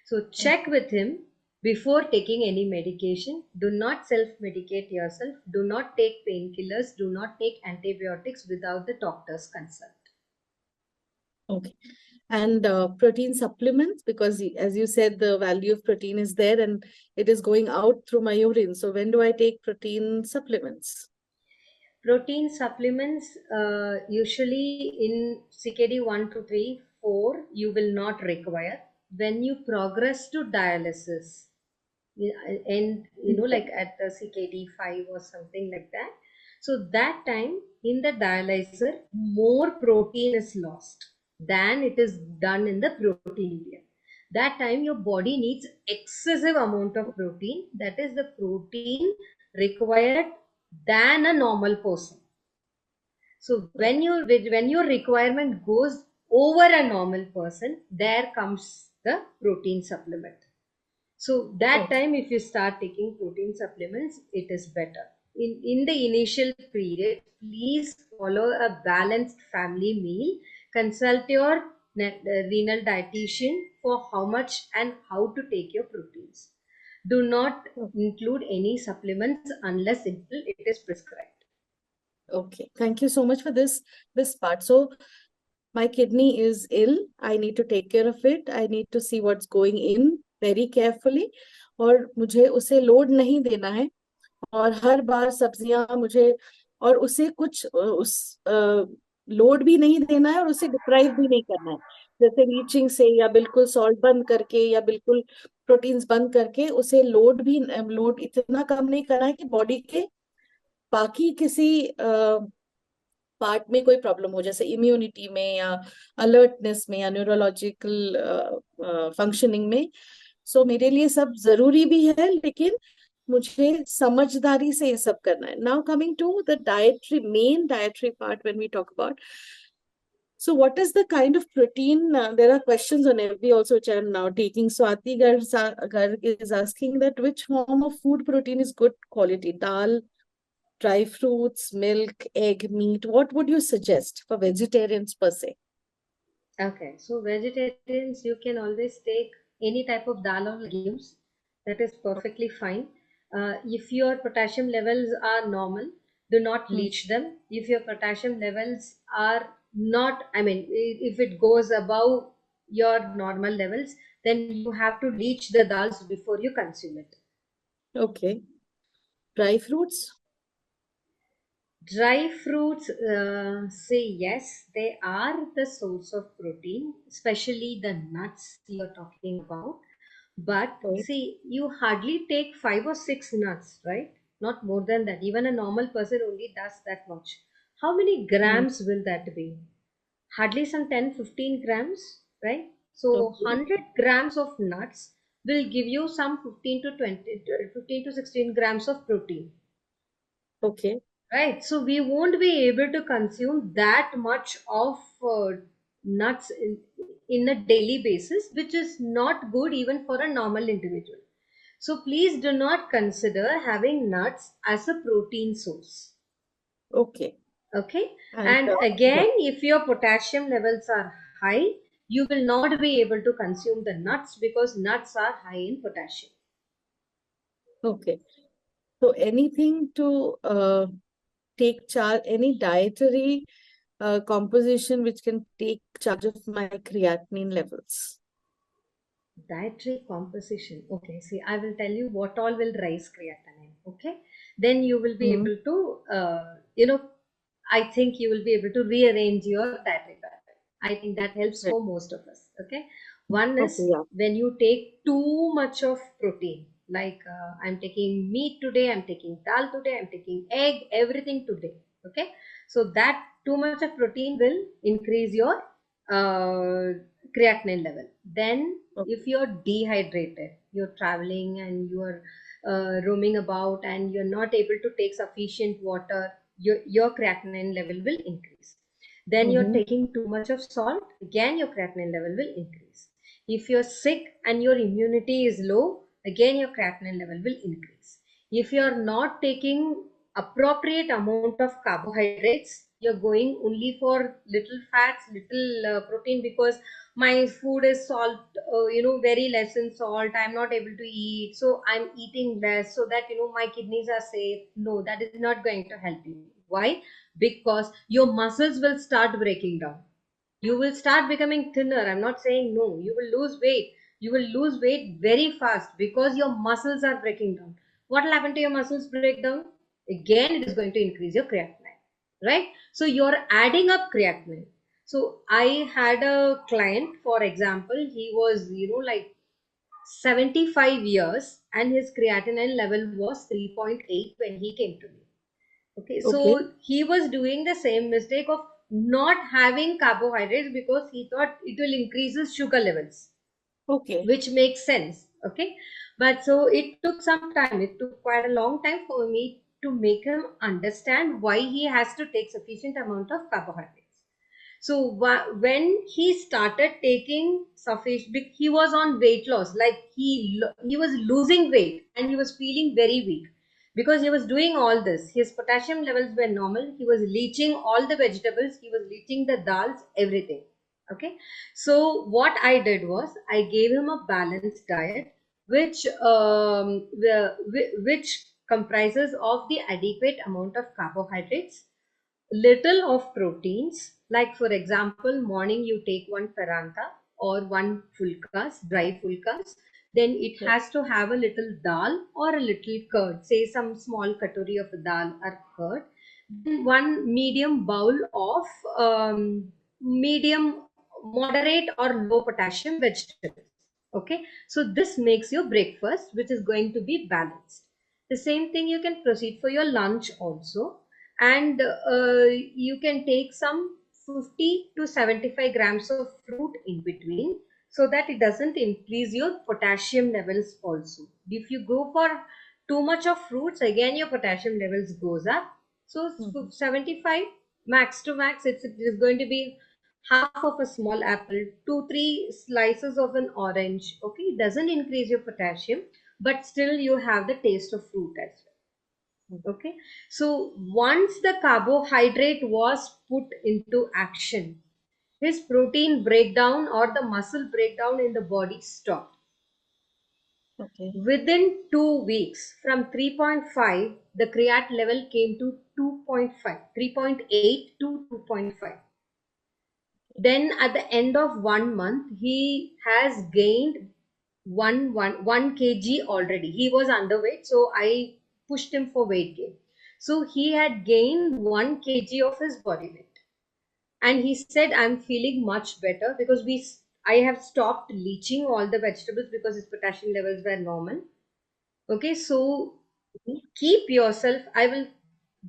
So check with him before taking any medication. Do not self-medicate yourself. Do not take painkillers. Do not take antibiotics without the doctor's consent. Okay. And protein supplements, because as you said, the value of protein is there and it is going out through my urine. So when do I take protein supplements? Protein supplements, usually in CKD 1 to 3, 4, you will not require. When you progress to dialysis, and like at the CKD 5 or something like that, so that time in the dialyzer more protein is lost than it is done in the proteinuria. That time your body needs excessive amount of protein, that is the protein required than a normal person. So when your requirement goes over a normal person, there comes the protein supplement. So that Okay. time, if you start taking protein supplements, it is better. In the initial period, please follow a balanced family meal. Consult your renal dietitian for how much and how to take your proteins. Do not include any supplements unless it is prescribed. Okay. Thank you so much for this part. So my kidney is ill. I need to take care of it. I need to see what's going in very carefully. और मुझे उसे load नहीं देना है और हर बार सब्जियां मुझे और उसे कुछ उस लोड भी नहीं देना है और उसे डिप्राइव भी नहीं करना है, जैसे रीचिंग से या बिल्कुल सॉल्ट बंद करके या बिल्कुल प्रोटीन्स बंद करके उसे लोड इतना कम नहीं करना है कि बॉडी के बाकी किसी पार्ट में कोई प्रॉब्लम हो, जैसे इम्यूनिटी में या अलर्टनेस में या न्यूरोलॉजिकल फंक्शनिंग में. सो मेरे लिए सब जरूरी भी है, लेकिन मुझे समझदारी से ये सब करना है. Now coming to the main dietary part when we talk about. So what is the kind of protein? There are questions on FB also which I am now taking. Swati Garg is asking that which form of food protein is good quality? Dal, dry fruits, milk, egg, meat. What would you suggest for vegetarians per se? Okay, so vegetarians, you can always take any type of dal or legumes. That is perfectly fine. If your potassium levels are normal, do not Hmm. leach them. If your potassium levels are not, if it goes above your normal levels, then you have to leach the dals before you consume it. Okay. Dry fruits? Dry fruits, say yes, they are the source of protein, especially the nuts you're talking about. But Okay. see, you hardly take 5 or 6 nuts, right? Not more than that. Even a normal person only does that much. How many Hmm. grams will that be? Hardly some 10, 15 grams, right? So Okay. 100 grams of nuts will give you some 15 to 16 grams of protein. Okay. Right, so we won't be able to consume that much of nuts in a daily basis, which is not good even for a normal individual. So please do not consider having nuts as a protein source. Okay. Okay, And and again, if your potassium levels are high, you will not be able to consume the nuts because nuts are high in potassium. okay. So anything to take charge, any dietary composition which can take charge of my creatinine levels. Dietary composition. Okay, see, I will tell you what all will rise creatinine. Okay, then you will be able to, I think you will be able to rearrange your dietary pattern. I think that helps Right. for most of us. Okay, one Okay, is yeah. when you take too much of protein, like I'm taking meat today, I'm taking dal today, I'm taking egg, everything today. Okay, so that too much of protein will increase your creatinine level. Then Okay. if you're dehydrated, you're traveling and you're roaming about and you're not able to take sufficient water, your creatinine level will increase. Then you're taking too much of salt, again your creatinine level will increase. If you're sick and your immunity is low, again your creatinine level will increase. If you're not taking appropriate amount of carbohydrates, you're going only for little fats, little protein, because my food is salt, very less in salt, I'm not able to eat, so I'm eating less so that my kidneys are safe. No, that is not going to help you. Why? Because your muscles will start breaking down, you will start becoming thinner. I'm not saying no, you will lose weight, you will lose weight very fast because your muscles are breaking down. What will happen to your muscles break down? Again, it is going to increase your creatinine, right? So you're adding up creatinine. So I had a client, for example, he was like 75 years and his creatinine level was 3.8 when he came to me. Okay, Okay. so he was doing the same mistake of not having carbohydrates because he thought it will increase his sugar levels, Okay. which makes sense. Okay, but so it took some time, it took quite a long time for me to make him understand why he has to take sufficient amount of carbohydrates. So when he started taking sufficient, he was on weight loss, like he was losing weight and he was feeling very weak because he was doing all this. His potassium levels were normal, he was leaching all the vegetables, he was leaching the dals, everything. Okay, so what I did was I gave him a balanced diet, which comprises of the adequate amount of carbohydrates, little of proteins, like for example morning you take one paranta or one fulkas, dry fulkas, then it Yeah. has to have a little dal or a little curd, say some small katori of dal or curd, then one medium bowl of medium, moderate or low potassium vegetables. Okay, so this makes your breakfast, which is going to be balanced. The same thing you can proceed for your lunch also, and you can take some 50 to 75 grams of fruit in between so that it doesn't increase your potassium levels also. If you go for too much of fruits, again your potassium levels goes up. So 75 max to max, it is going to be half of a small apple, 2-3 slices of an orange. Okay, it doesn't increase your potassium, but still you have the taste of fruit as well. Okay, so once the carbohydrate was put into action, his protein breakdown or the muscle breakdown in the body stopped. Okay. Within 2 weeks, from 3.5, the creat level came to 2.5, 3.8 to 2.5. Then at the end of 1 month, he has gained 1 kg already. He was underweight, so I pushed him for weight gain. So he had gained 1 kg of his body weight. And he said, I'm feeling much better because I have stopped leaching all the vegetables because his potassium levels were normal. Okay, so keep yourself, I will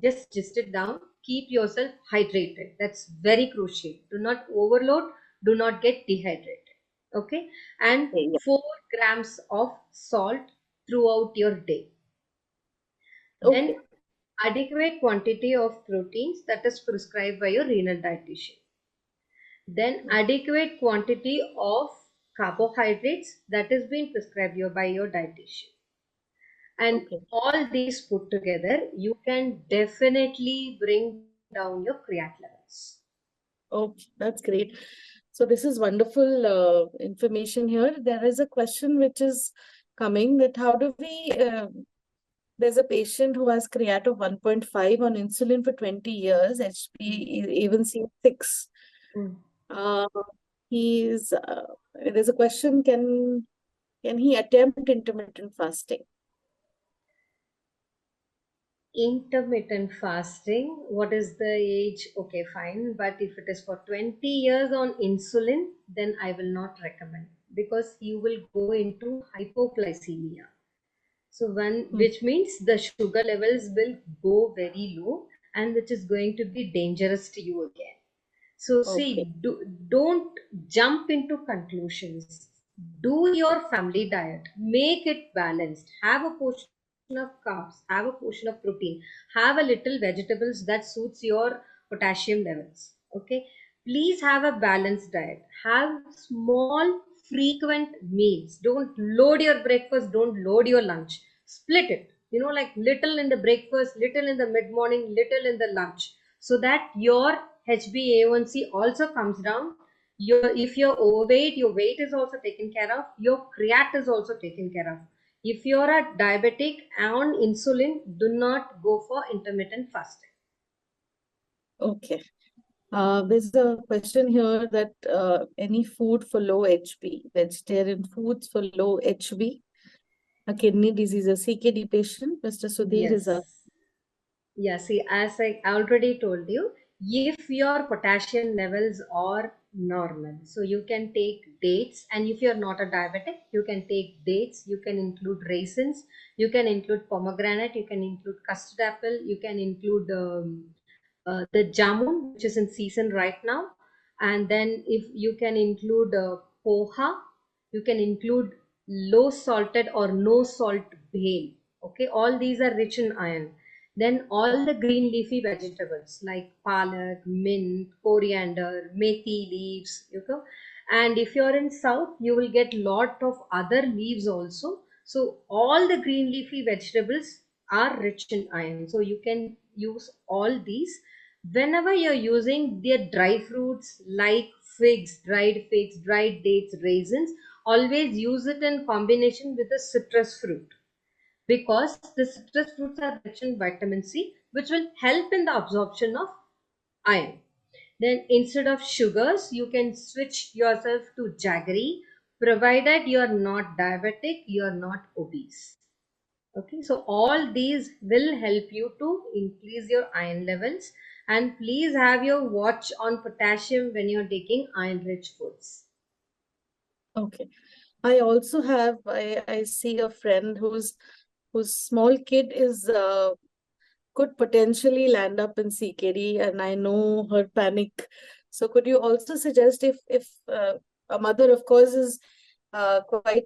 just it down, keep yourself hydrated. That's very crucial. Do not overload, do not get dehydrated. Okay, and Yeah. 4 grams of salt throughout your day. Okay. Then adequate quantity of proteins that is prescribed by your renal dietitian. Then adequate quantity of carbohydrates that is being prescribed by your dietitian. And Okay. all these put together, you can definitely bring down your creat levels. Okay, that's great. So this is wonderful information here. There is a question which is coming that how do we, there's a patient who has creat of 1.5 on insulin for 20 years, HbA1c even 6. Mm. Uh, there's a question, can he attempt intermittent fasting? Intermittent fasting, what is the age? Okay, fine. But if it is for 20 years on insulin, then I will not recommend, because you will go into hypoglycemia. So which means the sugar levels will go very low, and which is going to be dangerous to you again. So Okay. see, don't jump into conclusions. Do your family diet. Make it balanced. Have a portion of carbs. Have a portion of protein. Have a little vegetables that suits your potassium levels. Okay. Please have a balanced diet. Have small, frequent meals. Don't load your breakfast. Don't load your lunch. Split it. Like little in the breakfast, little in the mid morning, little in the lunch, so that your HbA1c also comes down. If you're overweight, your weight is also taken care of. Your creat is also taken care of. If you're a diabetic on insulin, do not go for intermittent fasting. Okay. There's a question here that any food for low HB, vegetarian foods for low HB, a kidney disease, a CKD patient, Mr. Sudhir is a. Yes. Yeah, see, as I already told you, if your potassium levels are normal, so you can take dates, and if you're not a diabetic, you can take dates, you can include raisins, you can include pomegranate, you can include custard apple, you can include the jamun, which is in season right now, and then if you can include poha, you can include low salted or no salt bhel. Okay, all these are rich in iron. Then all the green leafy vegetables like palak, mint, coriander, methi leaves, and if you're in south, you will get lot of other leaves also. So all the green leafy vegetables are rich in iron. So you can use all these. Whenever you're using the dry fruits like figs, dried dates, raisins, always use it in combination with a citrus fruit, because the citrus fruits are rich in vitamin C, which will help in the absorption of iron. Then instead of sugars, you can switch yourself to jaggery, provided you are not diabetic, you are not obese. Okay, so all these will help you to increase your iron levels, and please have your watch on potassium when you're taking iron rich foods. Okay. I also have, I see a friend whose small kid is could potentially land up in CKD, and I know her panic. So could you also suggest if a mother, of course, is quite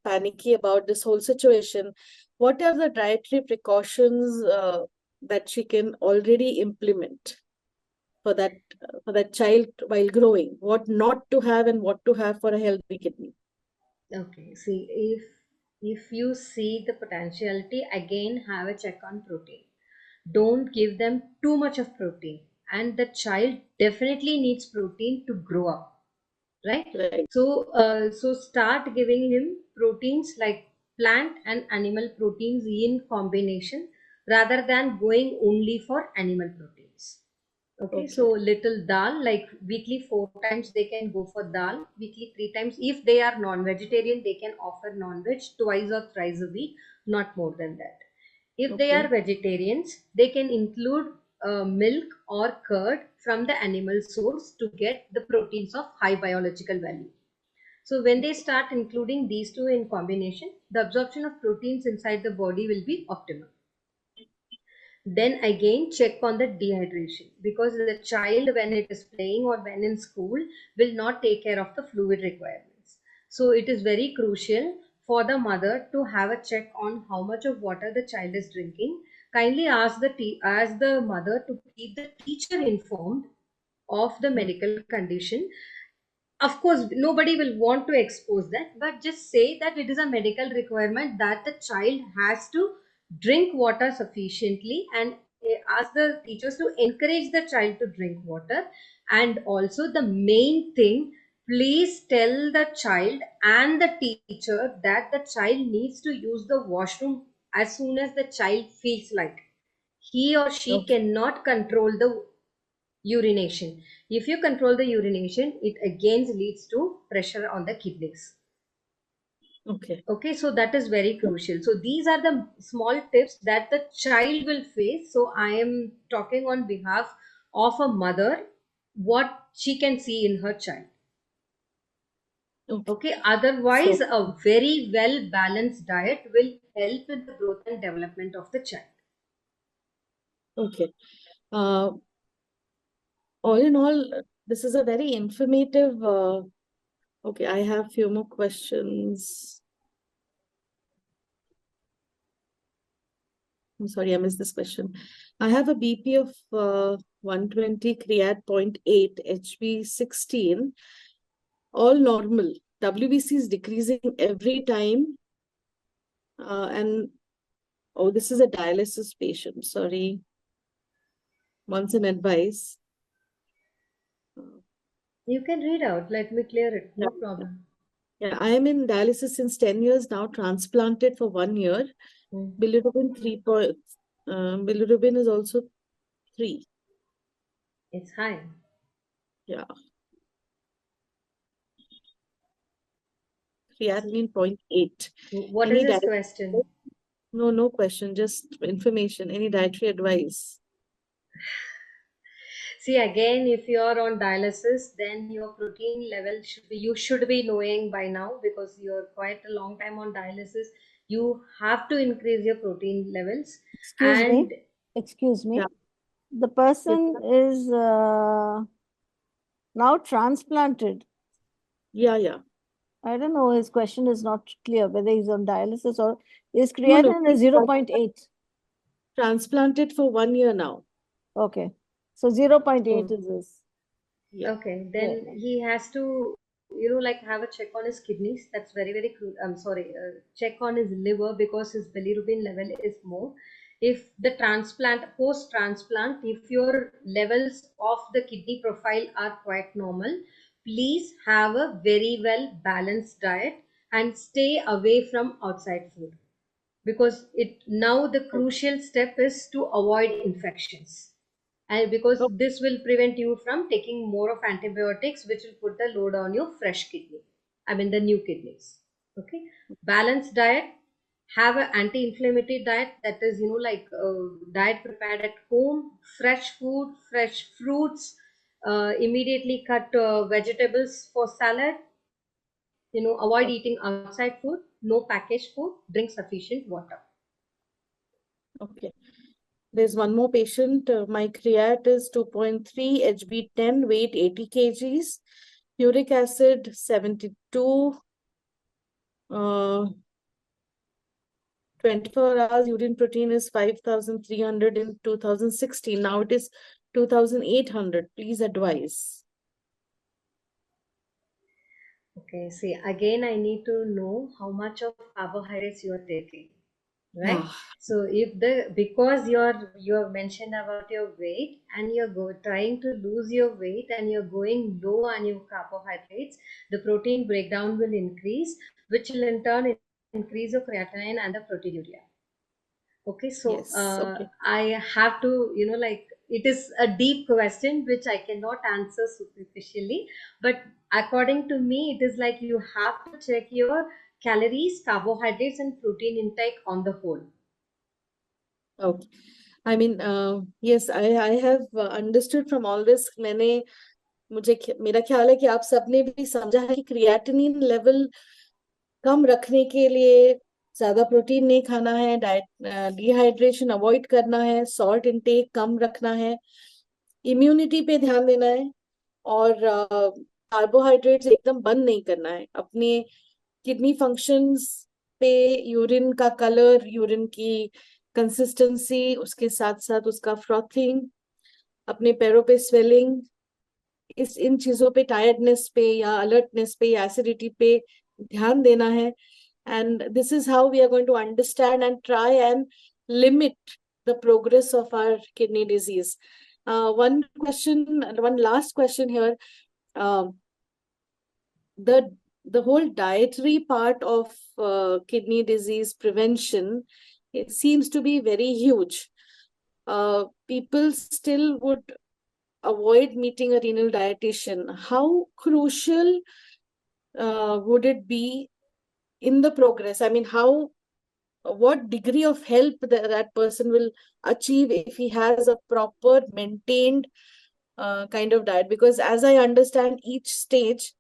panicky about this whole situation, what are the dietary precautions that she can already implement for that child while growing? What not to have and what to have for a healthy kidney? Okay, see, if you see the potentiality, again have a check on protein. Don't give them too much of protein, and the child definitely needs protein to grow up, right? Right. So start giving him proteins like plant and animal proteins in combination, rather than going only for animal proteins. Okay, so Okay. little dal, like weekly 4 times they can go for dal, weekly 3 times. If they are non-vegetarian, they can offer non-veg twice or thrice a week, not more than that. If they are Okay. vegetarians, they can include milk or curd from the animal source to get the proteins of high biological value. So when they start including these two in combination, the absorption of proteins inside the body will be optimal. Then again check on the dehydration, because the child when it is playing or when in school will not take care of the fluid requirements. So it is very crucial for the mother to have a check on how much of water the child is drinking. Kindly ask the mother to keep the teacher informed of the medical condition. Of course, nobody will want to expose that, but just say that it is a medical requirement that the child has to drink water sufficiently, and ask the teachers to encourage the child to drink water. And also, the main thing, please tell the child and the teacher that the child needs to use the washroom as soon as the child feels like. He or she Okay. cannot control the urination. If you control the urination, it again leads to pressure on the kidneys. Okay. Okay, so that is very crucial. So these are the small tips that the child will face. So I am talking on behalf of a mother, what she can see in her child. Okay. Okay, otherwise So, a very well balanced diet will help in the growth and development of the child. okay. All in all, this is a very informative. Okay, I have few more questions. I'm sorry, I missed this question. I have a BP of 120, creat 0.8, HB 16, all normal. WBC is decreasing every time. And oh, this is a dialysis patient. Sorry. Wants an advice. You can read out, let me clear it, no Yeah. problem. Yeah, I am in dialysis since 10 years now, transplanted for 1 year. Bilirubin 3 point, bilirubin is also 3. It's high. Yeah. Creatinine 0.8. What Any is his diet? question? No, no question, just information. Any dietary advice? See, again, if you're on dialysis, then your protein level you should be knowing by now, because you're quite a long time on dialysis. You have to increase your protein levels. Excuse me. And Excuse me. Yeah. The person is now transplanted. Yeah. I don't know, his question is not clear whether he's on dialysis or his No, creatinine is 0.8. transplanted for 1 year now. Okay. So 0.8 So, is this. yeah. okay, then he has to, like have a check on his kidneys. That's very, very cool. I'm sorry, check on his liver, because his bilirubin level is more. If the post transplant, if your levels of the kidney profile are quite normal, please have a very well balanced diet and stay away from outside food, because now the crucial step is to avoid infections, and because Okay. this will prevent you from taking more of antibiotics, which will put the load on your fresh kidney, I mean the new kidneys. Okay, balanced diet, have an anti-inflammatory diet, that is like diet prepared at home, fresh food, fresh fruits, immediately cut vegetables for salad, avoid eating outside food, no packaged food, drink sufficient water. Okay. There's one more patient. My creat is 2.3, HB 10, weight 80 kgs, uric acid 72, 24 hours urine protein is 5,300 in 2016. Now it is 2,800. Please advise. Okay, see, again, I need to know how much of carbohydrates you are taking, right? So because you have mentioned about your weight, and you're trying to lose your weight, and you're going low on your carbohydrates, the protein breakdown will increase, which will in turn increase your creatinine and the proteinuria. Okay, so Yes. Okay. I have to, like, it is a deep question which I cannot answer superficially, but according to me, it is like you have to check your calories, carbohydrates, and protein intake on the whole. Okay. I mean, yes, I have understood from all this. मेरा ख्याल है कि आप सबने भी समझा है कि क्रिएटिनिन लेवल कम रखने के लिए ज्यादा प्रोटीन नहीं खाना है, डिहाइड्रेशन अवॉइड करना है, सॉल्ट इनटेक कम रखना है, इम्यूनिटी पे ध्यान देना है, और कार्बोहाइड्रेट्स एकदम बंद नहीं करना है. अपने किडनी फंक्शंस पे यूरिन का कलर, यूरिन की कंसिस्टेंसी, उसके साथ साथ उसका फ्रॉथिंग, अपने पैरों पे स्वेलिंग, इन चीजों पे, टायर्डनेस पे या अलर्टनेस पे या एसिडिटी पे ध्यान देना है. And this is how we are going to understand and try and limit the progress of our kidney disease. One last question here. The whole dietary part of kidney disease prevention, it seems to be very huge. People still would avoid meeting a renal dietitian. How crucial would it be in the progress? I mean, what degree of help that person will achieve if he has a proper maintained kind of diet? Because as I understand, each stage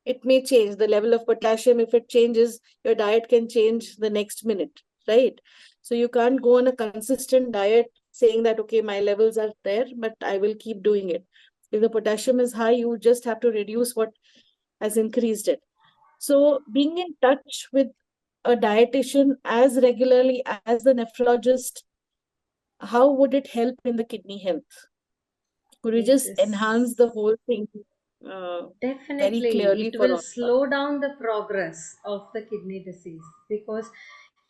it may change the level of potassium. If it changes, your diet can change the next minute, right? So you can't go on a consistent diet saying that, okay, my levels are there, but I will keep doing it. If the potassium is high, you just have to reduce what has increased it. So being in touch with a dietitian as regularly as the nephrologist, how would it help in the kidney health? Could you It just enhance is the whole thing very definitely, clearly it for will all of us? slow down the progress of the kidney disease because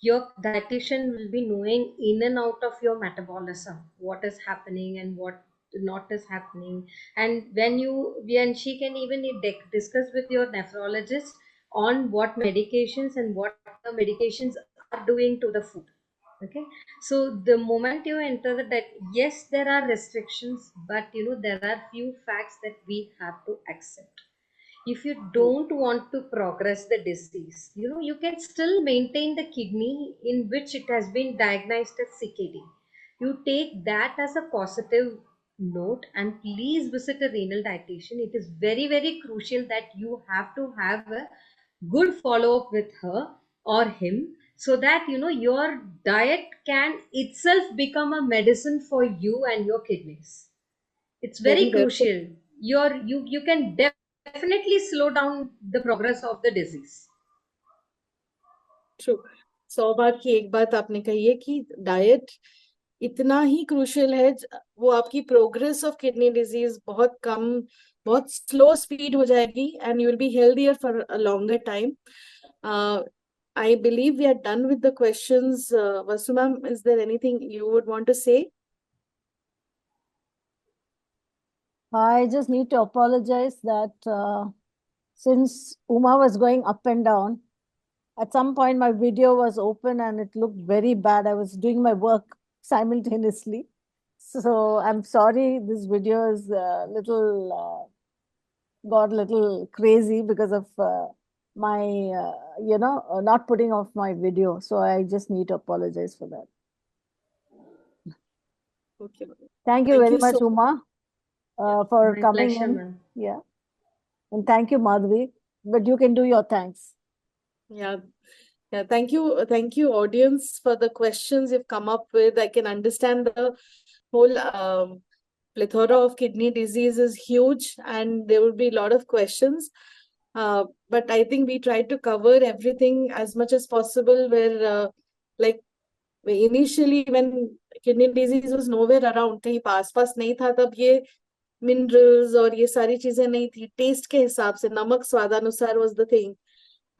your dietitian will be knowing in and out of your metabolism what is happening and what not is happening. And when she can even discuss with your nephrologist on what medications and what the medications are doing to the food. Okay, so the moment you enter that, yes, there are restrictions, but there are few facts that we have to accept. If you don't want to progress the disease, you can still maintain the kidney in which it has been diagnosed as CKD. You take that as a positive note and please visit a renal dietitian. It is very, very crucial that you have to have a good follow up with her or him, so that your diet can itself become a medicine for you and your kidneys. It's Very very well put. crucial. You can definitely slow down the progress of the disease. True. 100 बार की एक बात आपने कही है कि diet इतना ही crucial है, वो आपकी प्रोग्रेस ऑफ किडनी डिजीज बहुत कम, बहुत स्लो स्पीड हो जाएगी and you will be healthier for a longer time. I believe we are done with the questions. Vasu ma'am, is there anything you would want to say? I just need to apologize that since Uma was going up and down, at some point my video was open and it looked very bad. I was doing my work simultaneously. So I'm sorry, this video is got a little crazy because of my, not putting off my video. So I just need to apologize for that. Okay. Thank you Thank very you much, so Uma, for My coming pleasure, in. ma'am. Yeah. And thank you, Madhvi. But you can do your thanks. Yeah. Yeah, thank you, audience, for the questions you've come up with. I can understand the whole plethora of kidney disease is huge, and there will be a lot of questions. But I think we tried to cover everything as much as possible. Like initially, when kidney disease was nowhere around, कहीं पास नहीं था, तब ये minerals और ये सारी चीजें नहीं थी. टेस्ट के हिसाब से नमक स्वादानुसार was the thing.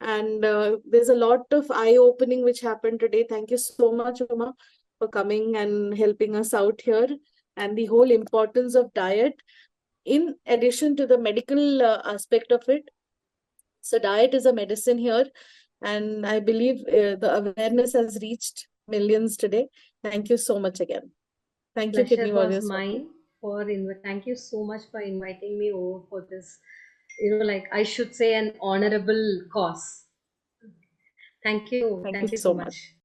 And there's a lot of eye-opening which happened today. Thank you so much, Uma, for coming and helping us out here. And the whole importance of diet, in addition to the medical aspect of it. So diet is a medicine here. And I believe the awareness has reached millions today. Thank you so much again. Thank you, Pleasure Kidney was Warriors. mine thank you so much for inviting me over for this, like I should say, an honorable cause. Thank you. Thank you Thank you so so much. much.